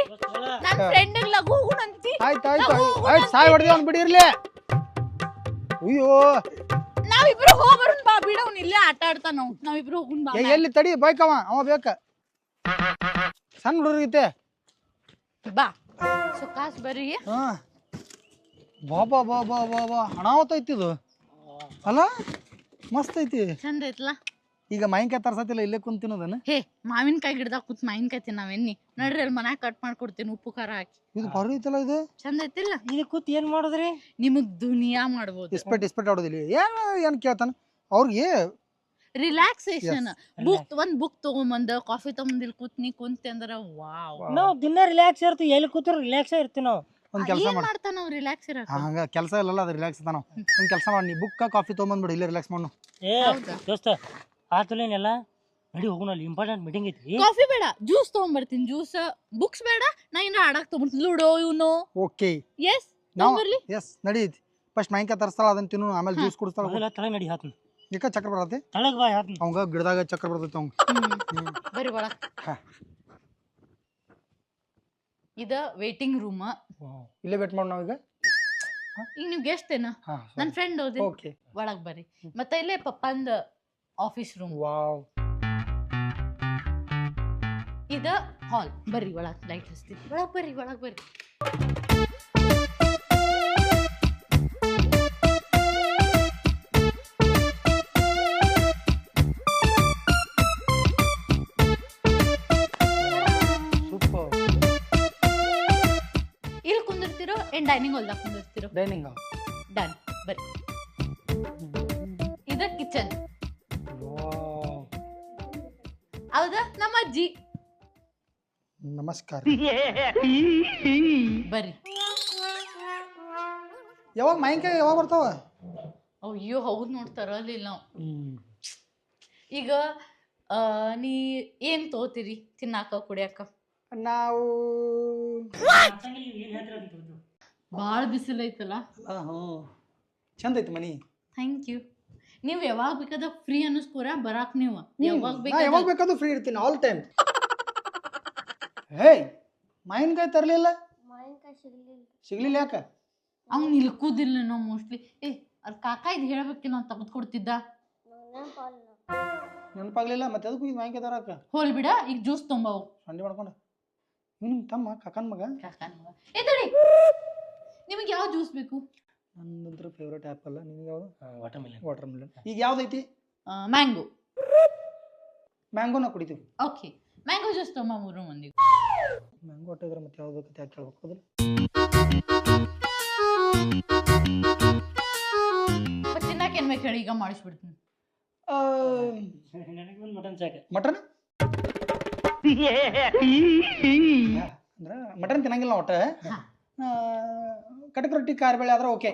ನನ್ ಫ್ರೆಂಡಿಗ್ ಲಘು ಹೋಗುಣಂತಿ. ಆಯ್ತು ಸಾಯ್ ಹೊಡೆದಿ ಅವ್ನು ಬಿಡಿರ್ಲಿ. ಅಯ್ಯೋ ನಾವಿಬ್ರು ಹೋಗ್ಬರೋಣ ಬಾ. ಬಿಡವ್ನ ಇಲ್ಲೇ ಆಟ ಆಡ್ತಾನ. ನಾವಿಬ್ರು ಹೋಗುಣ ಬಾ. ಎಲ್ಲಿ ತಡಿ ಬೈಕವ ಅವ ಬೇಕ. ಸಣ್ಣ ಹುಡುಗರಿಗೆ ಬಾ ಸುಖಾಸ್ ಬರ್ರಿ. ಹಾ ಬಾ ಬಾ ಬಾ ಬಾ ಬಾ ಬಾ ಹಣಾವತ್ ಐತಿದು ಅಲ್ಲ, ಮಸ್ತ್ ಐತಿ. ಚಂದ ಐತ್ಲಾ? ಈಗ ಮಾವಿನಕಾಯಿ ತರ್ಸತಿಲ್ಲ, ಇಲ್ಲೇ ಕುಂತ ತಿನ್ನೋದನ್ನ. ಹೇ ಮಾವಿನಕಾಯಿ ಗಿಡದಾಗ ಕೂತ್ ಮಾವಿನಕಾಯಿ ತಿನ್ನಾವೆನ್ನಿ. ನಡ್ರಿ ಅಲ್ಲಿ ಮನ್ಯಾಗ ಕಟ್ ಮಾಡ್ಕೊಡ್ತೀನಿ ಉಪ್ಪು ಖಾರ ಹಾಕಿ. ಇದು ಭಾರಿ ಐತಲ್ಲ ಇದು. ಚಂದ ಐತಿಲ್ಲ? ಇಲ್ಲಿ ಕೂತ್ ಏನ್ ಮಾಡುದ್ರಿ? ನಿಮಗ್ ದುನಿಯಾ ಮಾಡ್ಬೋದು. ಇಸ್ಪೆಟ್ ಆಡೋದಿಲ್ಲ. ಏನ್ ಕೇಳ್ತಾನ ಅವ್ರಿಗೆ? ರಿಲ್ಯಾಕ್ಸೇಷನ್. ಒಂದ್ ಬುಕ್ ತಗೊಂಬಂದ ಕಾಫಿ ತಗೊಂಡ್ ಇಲ್ಲಿ ಕೂತ್ನಿ ಕುಂತೆ ಅಂದ್ರ ವಾವ್. ನಾವ್ ದಿನ ರಿಲ್ಯಾಕ್ಸ್ ಇರ್ತೀವಿ. ಎಲ್ಲಿ ಕೂತ್ರ ರಿಲ್ಯಾಕ್ಸ್ ಇರ್ತೀವಿ ನಾವು. ಒಂದ್ ಕೆಲಸ ಏನ್ ಮಾಡ. ಮಾಡ್ತಾನ ನಾವ್ ರಿಲ್ಯಾಕ್ಸ್ ಇರಕ? ಹಂಗ ಕೆಲಸ ಇಲ್ಲಲ್ಲ, ಅದು ರಿಲ್ಯಾಕ್ಸ್ ಅದ. ನಾವು ಒಂದ್ ಕೆಲಸ ಮಾಡಿ, ನೀ ಬುಕ್ ಕಾಫಿ ತೊಗೊಂಬಂದ್ಬಿಡು, ಇಲ್ಲೇ ರಿಲ್ಯಾಕ್ಸ್ ಮಾಡು. ಏ ದೋಸ್ತ ಆತಲೇನೆಲ್ಲ ನಡಿ ಹೋಗೋಣ, ಅಲ್ಲಿ ಇಂಪಾರ್ಟೆಂಟ್ ಮೀಟಿಂಗ್ ಐತಿ. ಕಾಫಿ ಬೇಡ, ಜ್ಯೂಸ್ ತಗೊಂಡ್ಬರ್ತೀನಿ. ಜ್ಯೂಸ್ ಬುಕ್ಸ್ ಬೇಡ. ನಾ ಇನ್ನ ಆಡಕ್ ತಗೊಂಡ್ಬರ್ತೀನಿ. Ludo Uno. ಓಕೆ ಎಸ್ ತಗೊಂಡ್ಬರ್ಲಿ. ಎಸ್ ನಡೀತಿ. ಫಸ್ಟ್ ಮಾವಿನಕಾಯಿ ತರ್ಸ್ತಾಳ, ಅದನ್ನ ತಿನ್ನು, ಆಮೇಲೆ ಜ್ಯೂಸ್ ಕುಡಿಸ್ತಾಳ. ಮೊದಲ ತಳಗ್ ನಡಿ ಹಾತ್ನ. ಯಾಕ ಚಕ್ರ ಬರತ್ತೆ? ತಳಗ್ ಬಾ ಹಾತ್ನ. ಅವಂಗ ಗಿಡದಾಗ ಚಕ್ರ ಬರ್ತೈತಿ ಅವಂಗ. ಬರ್ರಿ ಒಳ. ಇದ ವೇಟಿಂಗ್ ರೂಮ್. ಇಲ್ಲೇ ವೇಟ್ ಮಾಡು ನಾವೀಗ. ಈಗ ನೀವ್ ಗೆಸ್ಟ್ ಏನ? ನನ್ ಫ್ರೆಂಡ್ ಹೋದಿ. ಓಕೆ ಒಳಗ್ ಬರ್ರಿ. ಮತ್ತೆ ಇಲ್ಲೇ ಪಪ್ಪಂದ ಆಫೀಸ್ ರೂಮ್. ವಾವ್. ಇದ ಹಾಲ್. ಬರ್ರಿ ಒಳಗ್ ಲೈಟ್ ಹಚ್ತೀನಿ. ಒಳಗ್ ಬರ್ರಿ, ಒಳಗ್ ಬರ್ರಿ. ಸೂಪರ್. ಇಲ್ಲಿ ಕುಂದಿರ್ತಿರೋ ಏನ್ ಡೈನಿಂಗ್ ಹಾಲ್ದಾಗ ಕುಂದಿರ್ತಿರೋ? Dining hall. ಡನ್. ಬರ್ರಿ. ಇದ ಕಿಚನ್. ಹೌದಾ? ನಮ್ಮ ಅಜ್ಜಿ. ನಮಸ್ಕಾರ. ಬರ್ರಿ. ಯಾವಾಗ ಮಾವಿನಕಾಯಿ ಯಾವಾಗ ಬರ್ತಾವ? ಅಯ್ಯೋ ಹೌದ್ ನೋಡ್ತಾರ ಅಲ್ಲಿ ನಾವು. ಈಗ ನೀ ಏನ್ ತಗೋತೀರಿ ತಿನ್ನಾಕ ಕುಡಿಯಾಕ? ನಾವು ಬಾಳ ಬಿಸಿಲು ಐತಲ್ಲ. ಚಂದ ಐತಿ ಮನಿ. Thank you. ನೀವ್ ಯಾವಾಗ ಬೇಕಾದ ಫ್ರೀ ಅನ್ನಿಸ್ಕೋರ ಬರಾಕ್. ನೀವು ಯಾವಾಗ ಬೇಕಾದ್ರೂ ಫ್ರೀ ಇರ್ತೀನಿ, ಆಲ್ ಟೈಮ್. ಹೇ ಮಾವಿನಕಾಯಿ ತರ್ಲಿಲ್ಲ? ಸಿಗ್ಲಿಲ್ಲ ಯಾಕ? ಅವ್ನು ನಿಲ್ಕುದಿಲ್ಲ ನಾವು ಮೋಸ್ಟ್ಲಿ. ಏ ಅದ್ ಕಾಕ ಇದು ಹೇಳ್ಬೇಕಿಲ್ಲ, ನಾವು ತೆಗೆದು ಕೊಡ್ತಿದ್ದ. ನೆನಪಾಗ್ಲಿಲ್ಲ. ಮತ್ತೆ ಅದಕ್ಕೂ ಇದು ಮಾವಿನಕಾಯಿ ತರಾಕ ಹೋಲ್ ಬಿಡ. ಈಗ ಜ್ಯೂಸ್ ತೊಂಬವು ಸಂಡೆ ಮಾಡ್ಕೊಂಡ. ನಿಮ್ ತಮ್ಮ ಕಾಕನ್ ಮಗ. ಕಾಕನ್ ಮಗ. ಏ ತಡಿ, ನಿಮಗೆ ಯಾವ ಜ್ಯೂಸ್ ಬೇಕು? ನಂದಂತ್ರ ಫೇವ್ರೇಟ್ ಆ್ಯಪಲ್. ನಿಮ್ಗೆ ಯಾವುದು? ವಾಟರ್ ಮಿಲನ್. ಈಗ ಯಾವ್ದೈತಿ? ಮ್ಯಾಂಗೋ. ಮ್ಯಾಂಗೋನ ಕುಡಿತೀವಿ. ಓಕೆ, ಮ್ಯಾಂಗೋ ಜ್ಯೂಸ್ ತೊಂಬ 3 ಮಂದಿಗೆ. ಮ್ಯಾಂಗೋ ಹೊಟ್ಟೆ ಇದ್ರೆ ಮತ್ತೆ ಯಾವ್ದು ಬೇಕಂತ ಯಾಕೆ ಕೇಳ್ಬೇಕು? ಹೌದಲ್ಲ? ಮತ್ತೆ ತಿನ್ನಕ್ಕೆ ಏನ್ ಬೇಕು ಹೇಳಿ, ಈಗ ಮಾಡಿಸ್ಬಿಡ್ತೀನಿ. ಮಟನ್ ಸಾಕ. ಮಟನ್ ಅಂದ್ರೆ ಮಟನ್ ತಿನ್ನಂಗಿಲ್ಲ ಒಟ್ಟ. ಕಟಕ್ ರೊಟ್ಟಿ ಕಾರ್ಬೇಳೆ ಆದ್ರೆ ಓಕೆ.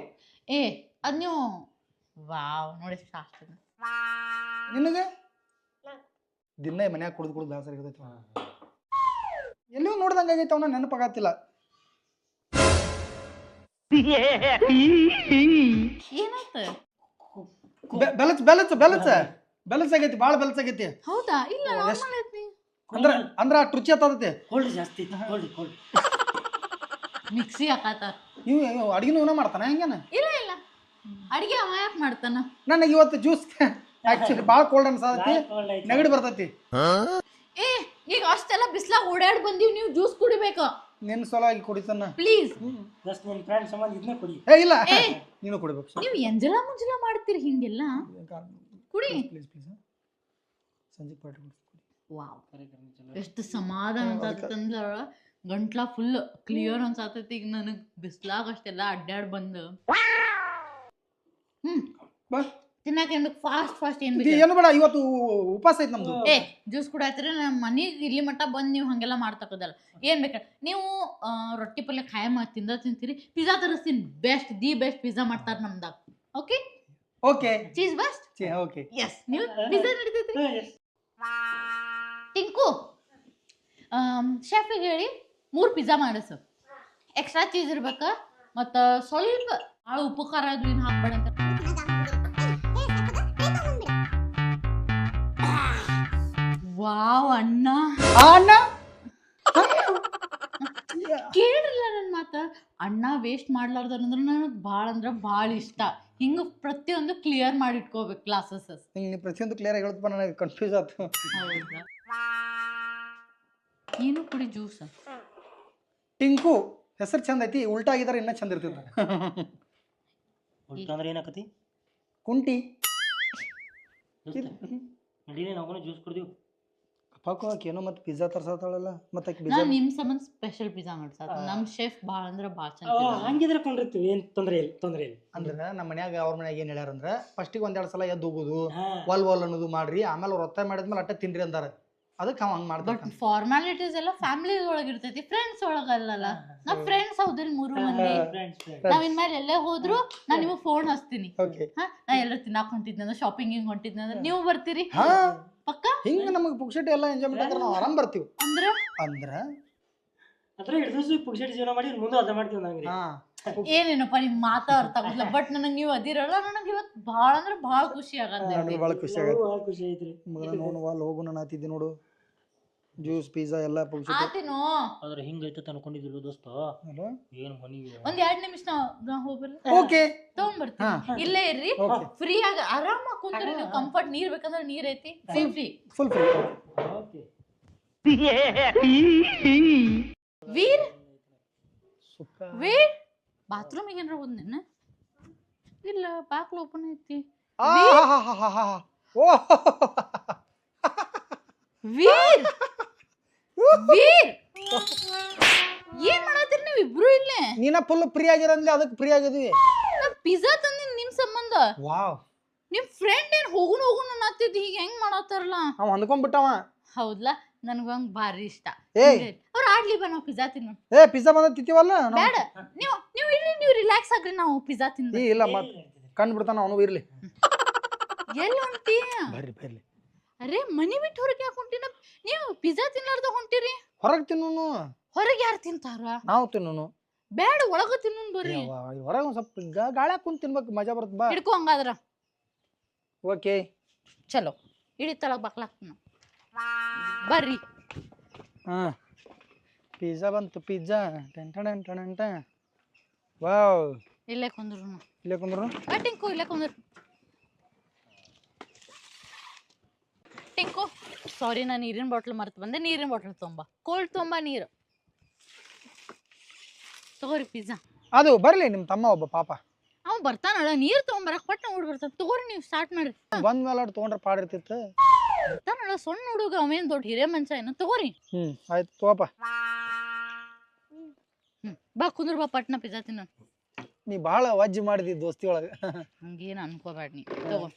ಏ ಅದ್ ನೀವು ವಾವ್ ನೋಡಿ ಶಾಸ್ತ್ರ. ನಿನಗೆ ದಿನ ಮನ್ಯಾಗ ಕುಡ್ದು ಬೇಸರ ಇರ್ತೈತಿ. ಎಲ್ಲೂ ನೋಡ್ದಂಗ ಆಗೈತೆ, ಅವನ ನೆನಪಾಗತ್ತಿಲ್ಲ. ಏನಾಯ್ತ? ಬೆಲಸ್ ಆಗೈತಿ, ಭಾಳ ಬೆಲಸ್ ಆಗೈತಿ. ಹೌದಾ? ಇಲ್ಲ ನಾರ್ಮಲ್ ಐತಿ. ಅಂದ್ರ ರುಚಿ ಹತ್ತದೈತಿ. ಕೋಲ್ಡ್ ಜಾಸ್ತಿ. ಕೋಲ್ಡ್ ಮಿಕ್ಸಿ ಹಾಕತ್ತಾರ. ಇವ್ ಅಡಿಗೆನೂ ಇವನ ಮಾಡ್ತಾನ ಹೆಂಗೇನ? ಇಲ್ಲ ಅಡಿಗೆ ಅವ ಯಾಕೆ ಮಾಡ್ತಾನ? ನನಗೆ ಇವತ್ತು ಜ್ಯೂಸ್ ಆಕ್ಚುಲಿ ಭಾಳ ಕೋಲ್ಡ್ ಅನ್ಸತೈತಿ, ನೆಗಡಿ ಬರ್ತೈತಿ. ಏ ಈಗ ಅಷ್ಟೆಲ್ಲ ಬಿಸ್ಲಾಗ ಓಡಾಡಿ ಬಂದೀವಿ, ನೀವು ಜ್ಯೂಸ್ ಕುಡಿಬೇಕು. ನಿನ್ನ ಸಲುವಾಗಿ ಕುಡಿತಾನ. ಪ್ಲೀಸ್. ಜಸ್ಟ್ ನಿನ್ ಫ್ರೆಂಡ್ ಸಂಬಂಧ ಇದನ್ನೇ ಕುಡಿ. ಇಲ್ಲ ನೀನು ಕುಡಿಬೇಕು. ನೀವು ಎಂಜಲ ಮುಂಜಲ ಮಾಡ್ತೀರಿ ಹಿಂಗೆಲ್ಲ. ಕುಡಿ. ಪ್ಲೀಸ್ ಸಂಜೆ ಪಾರ್ಟಿ ಕುಡಿ. ವಾವ್, ಎಷ್ಟು ಸಮಾಧಾನ ಅನ್ಸತ್ತಂದ್ರ ಗಂಟ್ಲ ಫುಲ್ ಕ್ಲಿಯರ್ ಅನ್ಸತೈತಿ. ಈಗ ನನಗ್ ಬಿಸ್ಲಾಗ ಅಷ್ಟೆಲ್ಲ ಅಡ್ಡಾಡ್ ಬಂದು ಬಾ ತಿನ್ನಾಕ ಏನ್ ಬೇಕು? ಫಾಸ್ಟ್ ಏನ್ ಬೇಕು? ಏನು ಬೇಡ, ಇವತ್ತು ಉಪವಾಸ ಐತಿ ನಮ್ದು. ಜ್ಯೂಸ್ ಕುಡಿಯತ್ರಿ. ನಮ್ಮ ಮನೆಗೆ ಇಲ್ಲಿ ಮಟ್ಟ ಬಂದು ನೀವು ಹಂಗೆಲ್ಲ ಮಾಡ್ತಕ್ಕದಲ್ಲ. ಏನ್ ಬೇಕ ನೀವು? ರೊಟ್ಟಿ ಪಲ್ಯ ಖಾಯಂ ತಿಂತೀರಿ. ಪಿಜ್ಜಾ ತರಿಸ್ತೀನಿ. ದಿ ಬೆಸ್ಟ್ ಪಿಜ್ಜಾ ಮಾಡ್ತಾರ ನಮ್ದಾಗ. Okay okay. Cheese best. Okay. Yes, ನೀವು ಪಿಜ್ಜಾ ನಡೀತೈತ್ರಿ. ಟಿಂಕು, ಶೆಫಿಗೆ ಹೇಳಿ 3 ಪಿಜ್ಜಾ ಮಾಡಿಸು. ಎಕ್ಸ್ಟ್ರಾ ಚೀಸ್ ಇರ್ಬೇಕ, ಮತ್ತು ಸ್ವಲ್ಪ ಭಾಳ ಉಪ್ಪು ಖಾರ ಅದು ಏನು ಹಾಕ್ಬೇಡಂತ. ವಾವ್ ಅಣ್ಣ ಕೇಳಿರಲ್ಲ ನನ್ನ ಮಾತ. ಅಣ್ಣ ವೇಸ್ಟ್ ಮಾಡ್ಲಾರ್ದಂದ್ರೆ ನನಗೆ ಭಾಳ ಅಂದ್ರೆ ಭಾಳ ಇಷ್ಟ. ಹಿಂಗೆ ಪ್ರತಿಯೊಂದು ಕ್ಲಿಯರ್ ಮಾಡಿ ಇಟ್ಕೋಬೇಕು ಕ್ಲಾಸಸ್. ಹಿಂಗೆ ಪ್ರತಿಯೊಂದು ಕ್ಲಿಯರ್ ಆಗಿ ಹೇಳ್ತಪ್ಪ, ನನಗೆ ಕನ್ಫ್ಯೂಸ್ ಆಯ್ತು. ಹೌದಾ? ಏನು ಕುಡಿ ಜ್ಯೂಸ್. ಟಿಂಕು ಹೆಸರು ಚಂದ ಐತಿ, ಉಲ್ಟಾ ಆಗಿದಾರೆ ಇನ್ನೂ ಚಂದ ಇರ್ತೈತಿ. ಉಲ್ಟಾ ಅಂದ್ರೆ ಏನಾಕತಿ? ಕುಂಟಿ. ನಡೀಲಿ ನಾವು ಜ್ಯೂಸ್ ಕುಡ್ದೀವಿ. ಅಪ್ಪಾಕೋಕೆ ಏನೋ ಮತ್ತೆ ಪಿಜ್ಜಾ ತರ್ಸತ್ತಾಳಲ್ಲ, ಮತ್ತೆ ನಾನು ನಿಮ್ಮ ಸಂಬಂಧ ಸ್ಪೆಷಲ್ ಪಿಜ್ಜಾ ಮಾಡ್ಸಾತ. ನಮ್ಮ ಶೆಫ್ ಭಾಳ ಅಂದ್ರೆ ಭಾಳ ಚಂದ. ಹಂಗಿದ್ರೆ ಕೊಂಡಿರ್ತೀವಿ, ಏನು ತೊಂದರೆ ಇಲ್ಲ. ಅಂದ್ರೆ ನಮ್ಮ ಮನ್ಯಾಗ ಅವ್ರ ಮನ್ಯಾಗ ಏನು ಹೇಳ್ಯಾರಂದ್ರೆ, ಫಸ್ಟಿಗೆ 1-2 ಸಲ ಎದ್ದು ಹೋಗೋದು, ವಲ್ ಅನ್ನೋದು ಮಾಡ್ರಿ, ಆಮೇಲೆ ಅವ್ರು ಒತ್ತಾಯ ಮಾಡಿದ್ಮೇಲೆ ಅಟ್ಟ ತಿನ್ರಿ ಅಂದಾರ. ಅದಕ್ಕೆ ಅವ ಹಂಗೆ ಮಾಡ್ತಾರೆ. ಬಟ್ ಫಾರ್ಮಾಲಿಟೀಸ್ ಎಲ್ಲ ಫ್ಯಾಮಿಲಿ ಒಳಗೆ ಇರ್ತೈತಿ, ಫ್ರೆಂಡ್ಸ್ ಒಳಗಲ್ಲ. ನಾವ್ ಫ್ರೆಂಡ್ಸ್ ಹೌದಿಲ್ಲ 3 ಮಂದಿ. ನಾವ್ ಇನ್ಮೇಲೆ ಎಲ್ಲೇ ಹೋದ್ರು ನಾನು ನಿಮಗೆ ಫೋನ್ ಹಚ್ತೀನಿ. ನಾ ಎಲ್ಲ ತಿನ್ನಾಕ್ ಹೊಂಟಿದ್ನಂದ್ರೆ, ಶಾಪಿಂಗ್ ಹೊಂಟಿದ್ನಂದ್ರೆ ನೀವು ಬರ್ತೀರಿ ಪಕ್ಕ. ಹಿಂಗ ನಮಗೆ ಪುಕ್ಷಟಿ ಎಲ್ಲ ಎಂಜಾಯ್ಮೆಂಟ್ ಆದ್ರೆ ನಾವು ಆರಾಮ್ ಬರ್ತೀವಿ. ಅಂದ್ರ ಅದ್ರ ಹಿಡಿದು ಪುಕ್ಷಟಿ ಜೀವನ ಮಾಡಿ ಮುಂದೆ ಅದ ಮಾಡ್ತೀವಿ ನಂಗೆ. ಏನೇನಪ್ಪ ನಿಮ್ ಮಾತಾ ಅರ್ಥ ಆಗುದಿಲ್ಲ. ಬಟ್ ನನಗೆ ನೀವು ಅದಿರಲ್ಲ, ನನಗೆ ಇವತ್ತು ಭಾಳ ಅಂದ್ರೆ ಭಾಳ ಖುಷಿ ಆಗತ್ತೆ. ಭಾಳ ಖುಷಿ ಆಗತ್ತೆ. ಖುಷಿ ಐತ್ರಿ. ಹೋಗು ನಾನು ಆತಿದ್ದೆ ನೋಡು, ಜ್ಯೂಸ್ ಪಿಜ್ಜಾ ಎಲ್ಲ ಆತಿನೋ. ಆದ್ರೆ ಹಿಂಗೈತೆ ಅನ್ಕೊಂಡಿದ್ರು ದೋಸ್ತ. ಏನು ಮನಿಗೆ ಒಂದ್ 2 ನಿಮಿಷ ನಾ ಹೋಗ್ಬರ್ರಿ. ಓಕೆ, ತಗೊಂಡ್ಬರ್ತೀನಿ. ಇಲ್ಲೇ ಇರ್ರಿ, ಫ್ರೀ ಆಗಿ ಆರಾಮಾಗಿ ಕುಂತ್ರಿ. ನೀವು ಕಂಫರ್ಟ್. ನೀರ್ ಬೇಕಂದ್ರೆ ನೀರ್ ಐತಿ, ಫುಲ್ ಫ್ರೀ. ಓಕೆ. ವೀರ್ ವೀರ್ ಬಾತ್ರೂಮಿಗೆ ಏನಾರ ಹೋದ್ನೇನ? ಇಲ್ಲ, ಬಾಕ್ಲು ಓಪನ್ ಐತಿ. ವೀರ್ ವೀರ್ ಏನ್ ಮಾಡತ್ತೀರಿ ನೀವು ಇಬ್ರು ಇಲ್ಲೇ? ನೀನ ಫುಲ್ ಫ್ರೀ ಆಗಿರಂದ್ಲಿ, ಅದಕ್ಕೆ ಫ್ರೀ ಆಗಿದ್ವಿ. ನಾ ಪಿಜ್ಜಾ ತಂದಿನಿ ನಿಮ್ ಸಂಬಂಧ. ವಾವ್, ನಿಮ್ ಫ್ರೆಂಡ್ ಏನ್ ಹೋಗುನು ಅನ್ನತ್ತಿದ್ದಿ, ಹೀಗೆ ಹೆಂಗ್ ಮಾಡತ್ತಾರಲ್ಲ. ಅವ ಹೊಂದ್ಕೊಂಡ್ಬಿಟ್ಟವ. ಹೌದ್ಲಾ? ನನಗೆ ಹಂಗ್ ಭಾರಿ ಇಷ್ಟ. ಅವ್ರು ಆಡ್ಲಿ ಬಾ, ನಾವು ಪಿಜ್ಜಾ ತಿನ್ನೋಣ. ಪಿಜ್ಜಾ ಬಂದ ತಿಂತೀವಲ್ಲ. ಬೇಡ, ನೀವು ಇರ್ರಿ, ನೀವು ರಿಲ್ಯಾಕ್ಸ್ ಆಗ್ರಿ, ನಾವು ಪಿಜ್ಜಾ ತಿಂದ. ಇಲ್ಲ ಮತ್ ಕಂಡು ಬಿಡ್ತಾನ ಅವನು. ಇರ್ಲಿ, ಎಲ್ಲಿ ಹೊಂಟಿ? ಬರ್ಲಿ. ಅರೆ ಮನಿ ಬಿಟ್ಟು ಹೊರಗೆ ಯಾಕೆ ಹೊಂಟಿನ? ನೀವು ಪಿಜ್ಜಾ ತಿನ್ನಲಾರ್ದ ಹೊಂಟಿರಿ? ಹೊರಗೆ ತಿನ್ನೋನು. ಹೊರಗೆ ಯಾರು ತಿಂತಾರ? ನಾವು ತಿನ್ನೋನು. ಬೇಡ, ಒಳಗ ತಿನ್ನೋನ್ ಬರ್ರಿ. ಹೊರಗೆ ಒಂದ್ ಸ್ವಲ್ಪ ಗಾಳಿ ಕುಂತ ತಿನ್ಬೇಕು, ಮಜಾ ಬರುತ್ತೆ. ಬಾ ಹಿಡ್ಕೊ ಹಂಗಾದ್ರ. ಓಕೆ ಚಲೋ, ಇಡೀ ತಳಗ್ ಬಾಕ್ಲಾಕ್ತೀನ ಬರ್ರಿ. ಪಿಜ್ಜಾ ಬಂತು, ಪಿಜ್ಜಾ. ವಾವ್, ಇಲ್ಲೇ ಕುಂದ್ರು. ಟಿಂಕು ಇಲ್ಲೇ ಕುಂದ್ರು. ಟಿಂಕು, ಸಾರಿ, ನಾನು ನೀರಿನ ಬಾಟ್ಲ್ ಮರ್ತು ಬಂದೆ. ನೀರಿನ ಬಾಟ್ಲ್ ತೊಂಬ, ಕೋಲ್ಡ್ ತೊಂಬ ನೀರು. ತಗೋರಿ ಪಿಜ್ಜಾ. ಅದು ಬರ್ಲಿ, ನಿಮ್ ತಮ್ಮ ಒಬ್ಬ ಪಾಪ ಅವ್ ಬರ್ತಾನಲ್ಲ, ನೀರ್ ತಗೊಂಬರಕ್ ಪಟ್ಟ ಓಡ್ ಬರ್ತಾನ. ತಗೋರಿ, ನೀವು ಸ್ಟಾರ್ಟ್ ಮಾಡ್ರಿ. ಬಂದ್ ಮೇಲೆ ತಗೊಂಡ್ರೆ ಪಾಡಿರ್ತಿತ್ತು. ಬರ್ತಾನಲ್ಲ ಸಣ್ಣ ಹುಡುಗ, ಅವೇನ್ ದೊಡ್ಡ ಹಿರೇ ಮನುಷ್ಯ ಏನು. ತಗೋರಿ. ಆಯ್ತು ತಗೋಪ. ಬಾ ಕುಂದ್ರ, ಬಾ ಪಟ್ನ ಪಿಜ್ಜಾ ತಿನ್ನ. ನೀ ಬಾಳ ವಜ್ಜಿ ಮಾಡಿದಿ ದೋಸ್ತಿ ಒಳಗ. ಹಂಗೇನ್ ಅನ್ಕೋಬೇಡ ನೀ. ತಗೋ.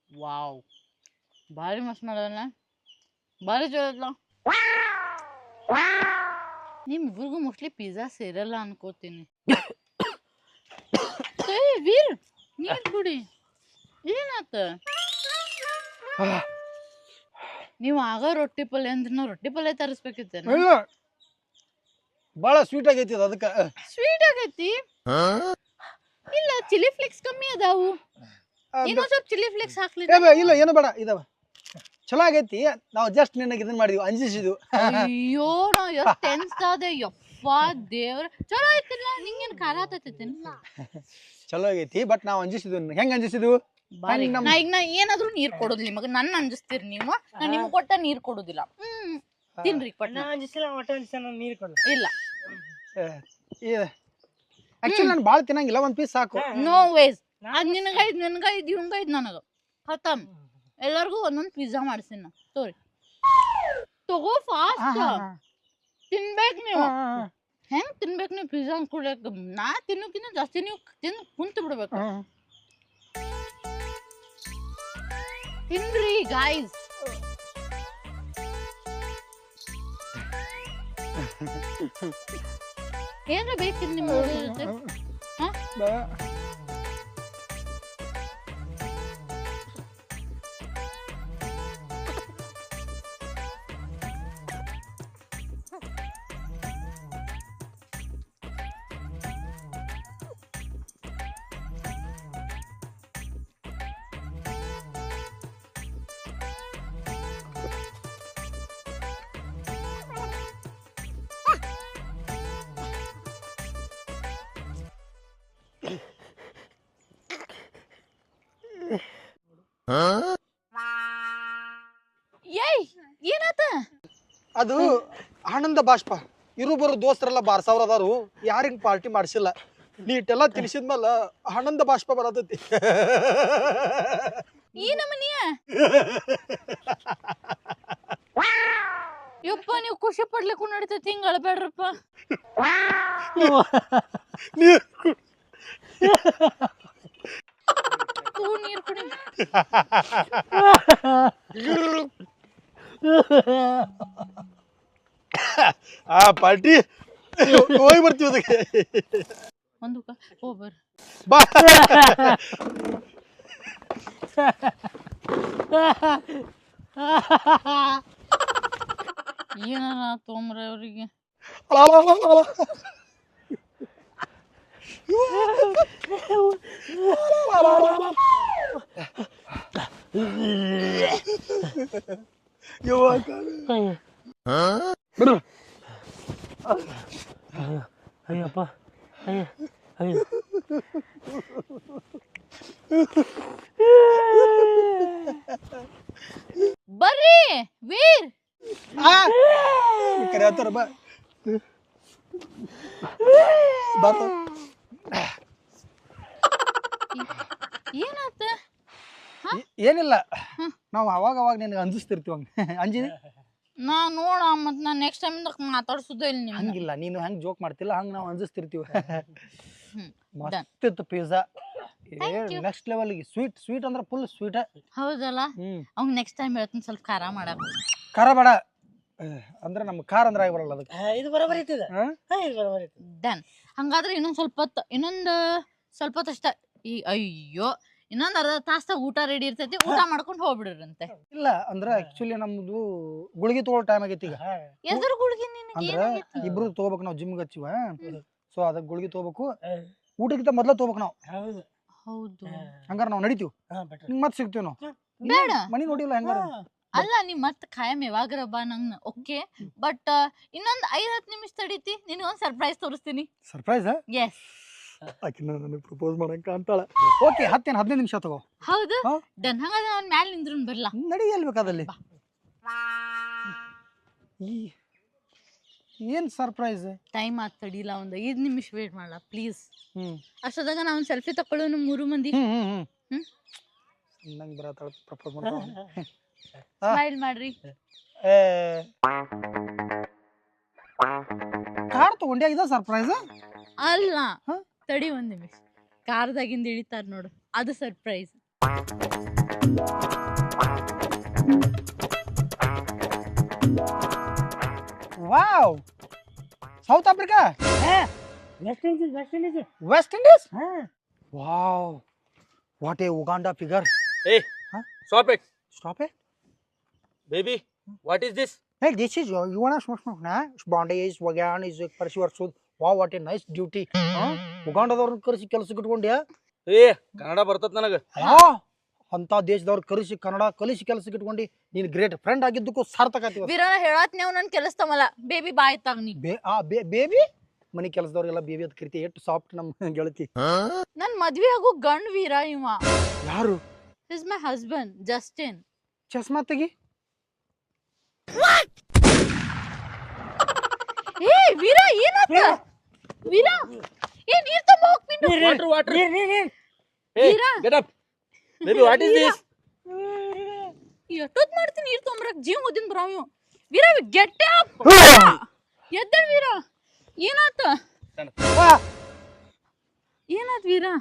ವಾವ್, ಭಾರಿ ಮಸ್ತ್ ಮಾಡೋದಲ್ಲ, ಭಾರಿ ಚಲೋ. ನಿಮ್ ಇಬ್ರಿಗೂ ಮೋಸ್ಟ್ಲಿ ಪಿಜ್ಜಾ ಸೇರಲ್ಲ ಅನ್ಕೋತೀನಿ. ವೀರ್, ನೀರ್ ಕುಡಿ. ಏನಾತ? ನೀವು ಆಗ ರೊಟ್ಟಿ ಪಲ್ಯ ಅಂದ್ರೆ ನಾವು ರೊಟ್ಟಿ ಪಲ್ಯ ತರಿಸ್ಬೇಕಿತ್ತ. ಬಾಳ ಸ್ವೀಟ್ ಆಗೈತಿ ಅದಕ್ಕೆ. ಸ್ವೀಟ್ ಆಗೈತಿ? ಇಲ್ಲ, ಚಿಲ್ಲಿ ಫ್ಲೇಕ್ಸ್ ಕಮ್ಮಿ ಅದಾವು. ಇನ್ನೊಂದ್ ಸ್ವಲ್ಪ ಚಿಲ್ಲಿ ಫ್ಲೇಕ್ಸ್ ಹಾಕ್ಲಿ. ಇಲ್ಲ, ಏನು ಬೇಡ, ಇದಾವ. ಚಲೋ ಆಗೈತಿ. ನಾವು ಜಸ್ಟ್ ನಿನಗೆ ಇದನ್ನ ಮಾಡಿದ್ವಿ, ಅಂಜಿಸಿದ್ವು. ಅಯ್ಯೋ, ನಾ ಎಷ್ಟು ಟೆನ್ಸ್ ಆದೆ. ಯಪ್ಪ ದೇವ್ರ, ಚಲೋ ಐತಿಲ್ಲ. ನಿಂಗೇನ್ ಖಾರ ಆತೈತಿ? ಚಲೋ ಆಗೈತಿ, ಬಟ್ ನಾವು ಅಂಜಿಸಿದ್ವು. ಹೆಂಗ್ ಅಂಜಿಸಿದ್ವು? ಬಾರಿ ನಾ ಈಗ ನಾ ಏನಾದ್ರೂ ನೀರ್ ಕೊಡೋದಿಲ್ಲ ನಿಮಗ ನನ್ನ ಅಂಜಿಸ್ತೀರಿ ನೀವು ನಾ ನಿಮಗ್ ಕೊಟ್ಟ ನೀರ್ ಕೊಡುದಿಲ್ಲ ತಿನ್ರಿ ಕೊಟ್ಟ ನೀರ್ ಕೊಡ ಇಲ್ಲ ಆಕ್ಚುಲಿ ನಾನು ಬಾಳ ತಿನ್ನಂಗಿಲ್ಲ ಒಂದ್ ಪೀಸ್ ಸಾಕು. ನೋ ವೇಸ್ ಅದ್ ನಿನಗೈದ್ ಇವಂಗೈದ್ ನನಗ ಖತಮ್ ಎಲ್ಲರಿಗೂ ಒಂದೊಂದ್ ಪಿಜ್ಜಾ ಮಾಡ್ಸಿನ ತೋರಿ ತಗೋ ಫಾಸ್ಟ್ ತಿನ್ಬೇಕ್ ನೀವು ಹೆಂಗ್ ತಿನ್ಬೇಕು ನೀವು ಪಿಜ್ಜಾ ಅನ್ಕೊಳಕ್ ನಾ ತಿನ್ನೋಕಿನ್ನ ಜಾಸ್ತಿ ನೀವು ತಿಂದು ಕುಂತು ಬಿಡ್ಬೇಕು ತಿನ್ರಿ ಗಾಯ್ಸ್ ಏನ್ರ ಬೇಕಿದ್ ನಿಮ್ಮ ಜೊತೆ ಏಯ್ ಏನಾತ ಅದು ಆನಂದ ಬಾಷ್ಪ ಇರು ಬರೋ ದೋಸ್ತರೆಲ್ಲ 1000 ಅದಾರು ಯಾರಿಂಗ್ ಪಾರ್ಟಿ ಮಾಡ್ಸಿಲ್ಲ ನೀ ಇಟ್ಟೆಲ್ಲ ತಿನ್ಸಿದ್ಮೇಲೆ ಆನಂದ ಬಾಷ್ಪ ಬರತೈತಿ. ಈ ನಮನಿಯ ಯಪ್ಪ ನೀವು ಖುಷಿ ಪಡ್ಲಿಕ್ಕೂ ನಡೀತೈತಿ ಹಿಂಗ ಅಳಬೇಡ್ರಪ್ಪ ನೀರ್ ಕುಡಿ ಆ ಪಾರ್ಟಿ ಹೋಗಿ ಬರ್ತೀವಿ ಅದಕ್ಕೆ ಒಂದು ಹೋಗ್ಬರ್ ಬಾ. ಏನಾರ ತೊಂಬ್ರೆ ಅವ್ರಿಗೆ ಅಯ್ಯಪ್ಪ ಅಯ್ಯ ಅಯ್ಯ ಬರ್ರಿ ವೀರ್ ಕರೆಯತ್ತಾರ ಬಾ ಬಾತ ಏನಾತ ಏನಿಲ್ಲ ನಾವು ಅವಾಗ ನಿನಗೆ ಅಂಜಿಸ್ತಿರ್ತೀವಿ ಹಂಗೆ ಅಂಜಿದಿ ನಾ ನೋಡ ಮತ್ ನಾ ನೆಕ್ಸ್ಟ್ ಟೈಮ್ ಮಾತಾಡ್ಸುದ ಇಲ್ಲ ನಿಮ್ಗೆ ಹಂಗಿಲ್ಲ ನೀನು ಹೆಂಗ್ ಜೋಕ್ ಮಾಡ್ತಿಲ್ಲ ಹಂಗ ನಾವು ಅಂಜಿಸ್ತಿರ್ತೀವಿ. ಮಸ್ತ್ ಇತ್ತು ಪಿಜ್ಜಾ ನೆಕ್ಸ್ಟ್ ಲೆವೆಲ್ ಸ್ವೀಟ್ ಅಂದ್ರೆ ಫುಲ್ ಸ್ವೀಟ್. ಹೌದಲ್ಲ ಅವ್ನ್ ನೆಕ್ಸ್ಟ್ ಟೈಮ್ ಹೇಳ್ತೀನಿ ಸ್ವಲ್ಪ ಖಾರ ಮಾಡಕ್ ಖಾರ ಬೇಡ ಅಂದ್ರೆ ನಮ್ಗೆ ಖಾರ ಅಂದ್ರೆ ಆಗಿ ಬರಲ್ಲ ಅದಕ್ಕೆ ಇದು ಬರೋಬರಿ ಐತಿದ ಇದು ಬರೋಬರಿ ಐತಿ ಡನ್ ಹಂಗಾದ್ರೆ ಇನ್ನೊಂದ್ ಸ್ವಲ್ಪ ಹೊತ್ತು ಅಷ್ಟ ಈ ಅಯ್ಯೋ ಇನ್ನೊಂದ್ ಅರ್ಧ ತಾಸ್ದಾಗ ಊಟ ರೆಡಿ ಇರ್ತೈತಿ ಊಟ ಮಾಡ್ಕೊಂಡು ಹೋಗ್ಬಿಡ್ರಂತೆ. ಇಲ್ಲ ಅಂದ್ರೆ ಆಕ್ಚುಲಿ ನಮ್ದು ಗುಳಿಗೆ ತಗೊಳ್ಳೋ ಟೈಮ್ ಆಗೈತಿ ಈಗ. ಎದ್ರ ಗುಳಿಗೆ ನಿನಗೆ ಅಂದ್ರೆ ಇಬ್ರು ತಗೋಬೇಕು ನಾವು ಜಿಮ್ಗೆ ಹಚ್ಚಿವ ಸೊ ಅದಕ್ಕೆ ಗುಳಿಗೆ ತಗೋಬೇಕು ಊಟಕ್ಕಿಂತ ಮೊದ್ಲ ತಗೋಬೇಕು ನಾವು. ಹೌದು ಹಂಗಾರ ನಾವು ನಡಿತೀವಿ ನಿಂಗೆ ಮತ್ತೆ ಸಿಗ್ತೀವಿ ನಾವು ಬೇಡ ಮನಿ ನೋಡಿಲ್ಲ ಹಂಗಾರ ಅಲ್ಲ ನೀ ಮತ್ ಖಾಯಂ ಯಾವಾಗ್ರ ಬಾ ನಂಗ್ ಓಕೆ ಬಟ್ ಇನ್ನೊಂದ್ 5-10 ನಿಮಿಷ ತಡೀತಿ ನಿನಗೊಂದ್ ಸರ್ಪ್ರೈಸ್ ತೋರಿಸ್ತೀನಿ. ಸರ್ಪ್ರೈಸ್ ಎಸ್ ಆಕಿ ನನಗೆ ಪ್ರಪೋಸ್ ಮಾಡಂಕ ಅಂತಾಳ. ಓಕೆ 10-15 ನಿಮಿಷ ತಗೋ. ಹೌದು ಡನ್ ಹಂಗಾದ್ರೆ ನಾನು ಮ್ಯಾಲ ನಿಂದ್ರನ್ ಬರ್ಲಾ ನಡಿ ಎಲ್ಬೇಕಾದಲ್ಲಿ ಏನ್ ಸರ್ಪ್ರೈಸ್ ಟೈಮ್ ಆತ್ ತಡಿಲ್ಲ ಒಂದ್ 5 ನಿಮಿಷ ವೇಟ್ ಮಾಡಲ್ಲ ಪ್ಲೀಸ್. ಅಷ್ಟೊದಾಗ ನಾವ್ ಒಂದ್ ಸೆಲ್ಫಿ ತಕೊಳ್ಳೋನು 3 ಮಂದಿ. ನಂಗೆ ಬರತ್ತಾಳ ಪ್ರಪೋಸ್ ಮಾಡ್ತಾಳ. ಸ್ಮೈಲ್ ಮಾಡ್ರಿ. ಕಾರ್ ತಗೊಂಡ್ಯಾಗಿದ ಸರ್ಪ್ರೈಸ್ ಅಲ್ಲ ತಡಿ ಒಂದ್ ನಿಮಿಷ ಕಾರ್ದಾಗಿಂದ ಇಳಿತಾರ ನೋಡು ಅದು surprise. Wow South Africa West Indies wow what a Uganda figure. Hey, stop it. Stop it. Baby, what is this? Hey, this is you wanna smoke na? Bondage, Wagan is Parshivars. Wow, what a nice duty. ಉಗಾಂಡದವ್ರನ್ನ ಕರೆಸಿ ಕೆಲಸಕ್ಕೆ ಇಟ್ಕೊಂಡ್ಯಾ? ಕನ್ನಡ ಬರ್ತದ ನನಗ. ಅಂತ ದೇಶದವ್ರು ಕರೆಸಿ ಕನ್ನಡ ಕಲಿಸಿ ಕೆಲಸಕ್ಕೆ ಇಟ್ಕೊಂಡಿ ನೀನ್ ಗ್ರೇಟ್ ಫ್ರೆಂಡ್ ಆಗಿದ್ದಕ್ಕೂ ಸಾರ್ಥಕ ಆಯ್ತು. ವೀರನ ಹೇಳತ್ ನೀವು ನನ್ ಕೆಲಸದವಲ್ಲ ಬೇಬಿ ಬಾಯ್ ತಾಗ್ನಿ. ಬೇಬಿ ಮನಿ ಕೆಲಸದವ್ರಿಗೆಲ್ಲ ಬೇಬಿ ಅಂತ ಕರಿತಿ ಎಷ್ಟು ಸಾಫ್ಟ್ ನಮ್ ಗೆಳತಿ. ನನ್ ಮದ್ವೆ ಆಗೋ ಗಂಡ್ ವೀರ ಇವ. ಯಾರು He's my husband, Justin. ಚಸ್ಮಾ ತೆಗಿ. ಏ ವೀರಾ ಏನಾತ? ವೀರಾ ಏ ನೀರ್ ತುಂಬ ಹೋಗ್ಬಿಟ್ಟು. Water. ನೀರ್ Hey, Veera. get up. Baby, what is this? ಎಷ್ಟೊತ್ ಮಾಡ್ತೀನಿ ನೀರ್ ತೊಂಬರಕ್ ಜೀವ ಓದಿನ ಬರಾವ್. ವೀರಾ ಗೆಟ್ ಅಪ್. ಎದ್ದೇಳ್ ವೀರಾ. ಏನಾತ? ಏನಾತ್ ವೀರಾ?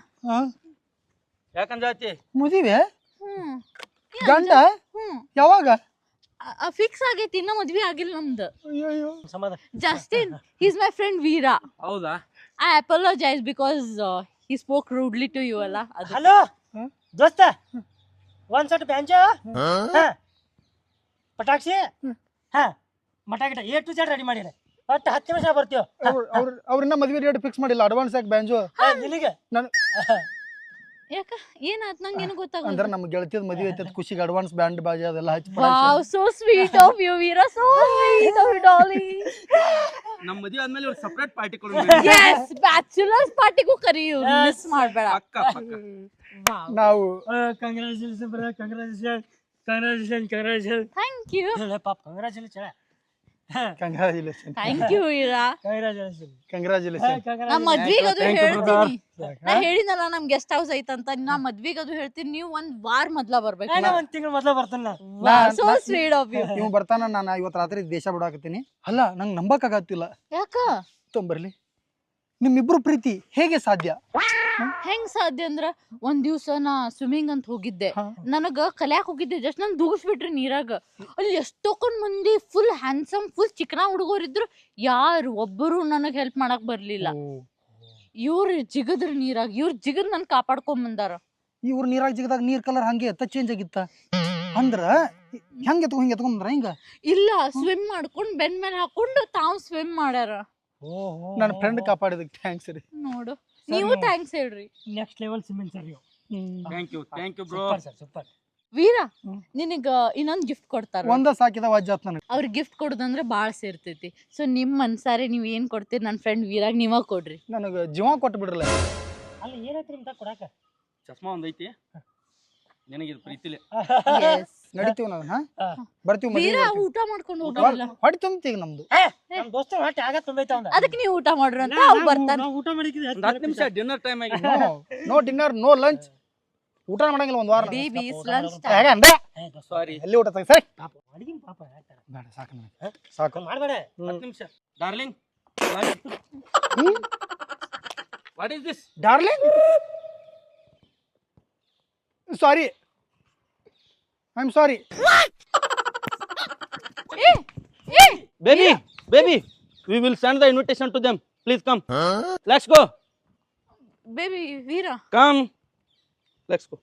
ಯಾಕಂಜಾತಿ? ಮುದಿವೆ ಹ್ಮ್ ಗಂಡ ಹ್ಮ್ ಯಾವಾಗ? ಫಿಕ್ಸ್ ಆಗೈತಿ ಇನ್ನ ಮದ್ವೆ ಆಗಿಲ್ಲ ನಮ್ದು. ಅಯ್ಯೋ ಸಮಾಧಾನ. Justin, he's my friend Veera. ಹೌದಾ? I apologize because he spoke rudely to you ಅಲ್ಲ. ಅದು ಹಲೋ ದೋಸ್ತ, ಒಂದ್ ಸಟ್ ಬ್ಯಾಂಚ, ಪಟಾಕ್ಷಿ, ಮಟಾಗಿಟ A to Z ರೆಡಿ ಮಾಡಿರಿ. ಒಟ್ಟು 10 ನಿಮಿಷ ಬರ್ತೀವಿ. ಅವ್ರನ್ನ ಮದ್ವೆ ಡೇಟ್ ಫಿಕ್ಸ್ ಮಾಡಿಲ್ಲ, ಅಡ್ವಾನ್ಸ್ ಯಾಕೆ ಬ್ಯಾಂಜು? ಇಲ್ಲಿಗೆ ನಾನು ಯಾಕ ಏನಾತ್ ನಂಗೇನು ಅಂದ್ರೆ ಗೊತ್ತಾಗಲ್ಲ. ನಮ್ಮ ಗೆಳತಿಯದ ಮದ್ವೆ ಐತೆ ಖುಷಿಗೆ ಅಡ್ವಾನ್ಸ್ ಬ್ಯಾಂಡ್ ಬಾಜಿ ಅದೆಲ್ಲ ಹಚ್ಚಿ Wow, so sweet of you, Veera. So sweet of you, darling. ನಮ್ಮ ಮದುವೆ ಆದ್ಮೇಲೆ ಒಂದು ಸಪರೇಟ್ ಪಾರ್ಟಿ ಕೊಡು. Yes, bachelor's party ಗೂ ಕರಿಯು, ಮಿಸ್ ಮಾಡ್ಬೇಡ. ಪಕ್ಕ ಪಕ್ಕ. Wow. ನಾವು congratulation brother, congratulation. Thank you. ಪಾಪ congratulation. Congratulation Thank you, Veera. Congratulation. ನಮ್ ಮದ್ವಿಗ್ ಅದು Thank you, ಹೇಳ್ತೀನಿ. ನಾ ಹೇಳಿನಲ್ಲ ನಮ್ ಗೆಸ್ಟ್ ಹೌಸ್ ಐತಂತ, ನಾ ಮದ್ವಿಗ್ ಅದು ಹೇಳ್ತೀನಿ. ನೀವು ಒಂದ್ ವಾರ ಮೊದ್ಲ ಬರ್ಬೇಕು. ಒಂದ್ ತಿಂಗಳು ಮೊದಲ ಬರ್ತಾನ. So sweet of you. ಇವ್ ಬರ್ತಾನ, ನಾನು ಇವತ್ತು ರಾತ್ರಿ ದೇಶ ಬಿಡಾಕತ್ತೀನಿ. ಅಲ್ಲ ನಂಗೆ ನಂಬಕ್ಕಾಗತ್ತಿಲ್ಲ. ಯಾಕ ತೊಂಬರ್ಲಿ, ನಿಮ್ಮಿಬ್ರು ಪ್ರೀತಿ ಹೇಗೆ ಸಾಧ್ಯ? ಹೆಂಗ್ ಸಾಧ್ಯ ಅಂದ್ರ ಒಂದ್ ದಿವ್ಸ ನಾ ಸ್ವಿಮ್ಮಿಂಗ್ ಅಂತ ಹೋಗಿದ್ದೆ. ನನಗ ಕಲ್ಯಾಕ್ ಹೋಗಿದ್ದೆ, ಜಸ್ಟ್ ನನ್ ದೂಗಿಸ್ಬಿಟ್ರಿ ನೀರಾಗ. ಅಲ್ಲಿ ಎಷ್ಟೊಂದ್ ಮಂದಿ ಫುಲ್ ಹ್ಯಾಂಡ್ಸಮ್, ಫುಲ್ ಚಿಕನ ಹುಡುಗರು ಇದ್ರು. ಯಾರು ಒಬ್ಬರು ನನಗ್ ಹೆಲ್ಪ್ ಮಾಡಕ್ ಬರ್ಲಿಲ್ಲ. ಇವ್ರು ಜಿಗದ್ರ ನೀರಾಗ, ಇವ್ರ ಜಿಗದ್ ನನ್ ಕಾಪಾಡ್ಕೊಂಡ್ ಬಂದಾರ. ಇವ್ರು ನೀರಾಗ ಜಿಗದಾಗ ನೀರ್ ಕಲರ್ ಹಂಗೆ ಎತ್ತ ಚೇಂಜ್ ಆಗಿತ್ತ ಅಂದ್ರ ಹೆಂಗ್ ಹಿಂಗ ಎತ್ಕೊಂಡ್ರ ಹಿಂಗ? ಇಲ್ಲ, ಸ್ವಿಮ್ ಮಾಡ್ಕೊಂಡ್ ಬೆನ್ ಮೇಲೆ ಹಾಕೊಂಡು ತಾವ್ ಸ್ವಿಮ್ ಮಾಡ್ಯಾರ. ನನ್ನ ಫ್ರೆಂಡ್ ಕಾಪಾಡಿದಕ್ಕೆ ಥ್ಯಾಂಕ್ಸ್ ರೀ. ನೋಡು, ನೀವು ಥ್ಯಾಂಕ್ಸ್ ಹೇಳ್ರಿ. Next level cement sir. Thank you bro. Super. Veera, ನಿನಗ ಇನ್ನೊಂದ್ ಗಿಫ್ಟ್ ಕೊಡ್ತಾರ. ಒಂದ ಸಾಕಿದ ವಜ್ಜಾತ್ ನನಗೆ. ಅವ್ರ ಗಿಫ್ಟ್ ಕೊಡೋದಂದ್ರೆ ಬಾಳ್ ಸೇರ್ತೈತಿ. ಸೊ ನಿಮ್ ಮನ್ಸಾರೆ ನೀವ್ ಏನ್ ಕೊಡ್ತೀರಿ ನನ್ ಫ್ರೆಂಡ್ ವೀರಾಗ್ ನೀವ ಕೊಡ್ರಿ. ನನಗೆ ಜೀವ ಕೊಟ್ಟು ಬಿಡ್ರಲ್ಲ. ಅಲ್ಲಿ ಏನೈತ್ರಿ ನಿಮ್ದ ಕೊಡಾಕ? ಚಸ್ಮಾ ಒಂದೈತಿ ನಿನಗೆ ಇದು ಪ್ರೀತಿಲೆ. ನಡಿತೀವಿ ನಾವು. ಬರ್ತೀವಿ. ವೀರಾ ಊಟ ಮಾಡ್ಕೊಂಡು ಹೋಗಲ್ಲ. ಹೊಡಿ ತುಂಬ್ತೀವಿ ನಮ್ದು. ನಮ್ ದೋಸ್ತ ಹೊಟ್ಟೆ ಆಗ ತುಂಬೈತ ಅವಂದ. ಅದಕ್ಕೆ ನೀವು ಊಟ ಮಾಡ್ರಿ ಅಂತ ಅವ್ರು ಬರ್ತಾರ. ನಾವು ಊಟ ಮಾಡಿದ್ವಿ ಒಂದು 10 ನಿಮಿಷ ಡಿನ್ನರ್ ಟೈಮ್ ಆಗಿ. No dinner, no lunch. ಊಟ ಮಾಡಂಗಿಲ್ಲ ಒಂದ್ ವಾರ. ಬೇಬೀಸ್ ಲಂಚ್ ಹೇಗೆ ಅಂದೆ? ಸಾರಿ. ಎಲ್ಲಿ ಊಟ ತೆಗಿ ಸರಿ. ಪಾಪ ಅಡಿಗೆ ಪಾಪ ಹೇಳ್ತಾರ. ಬೇಡ, ಸಾಕು ನನಗೆ. ಸಾಕು. ಮಾಡ್ಬೇಡ. 10 ನಿಮಿಷ. Darling, what is this? Darling, sorry, I am sorry. Baby, we will send the invitation to them. Please come. Let's go. Baby Veera, Come. Let's go.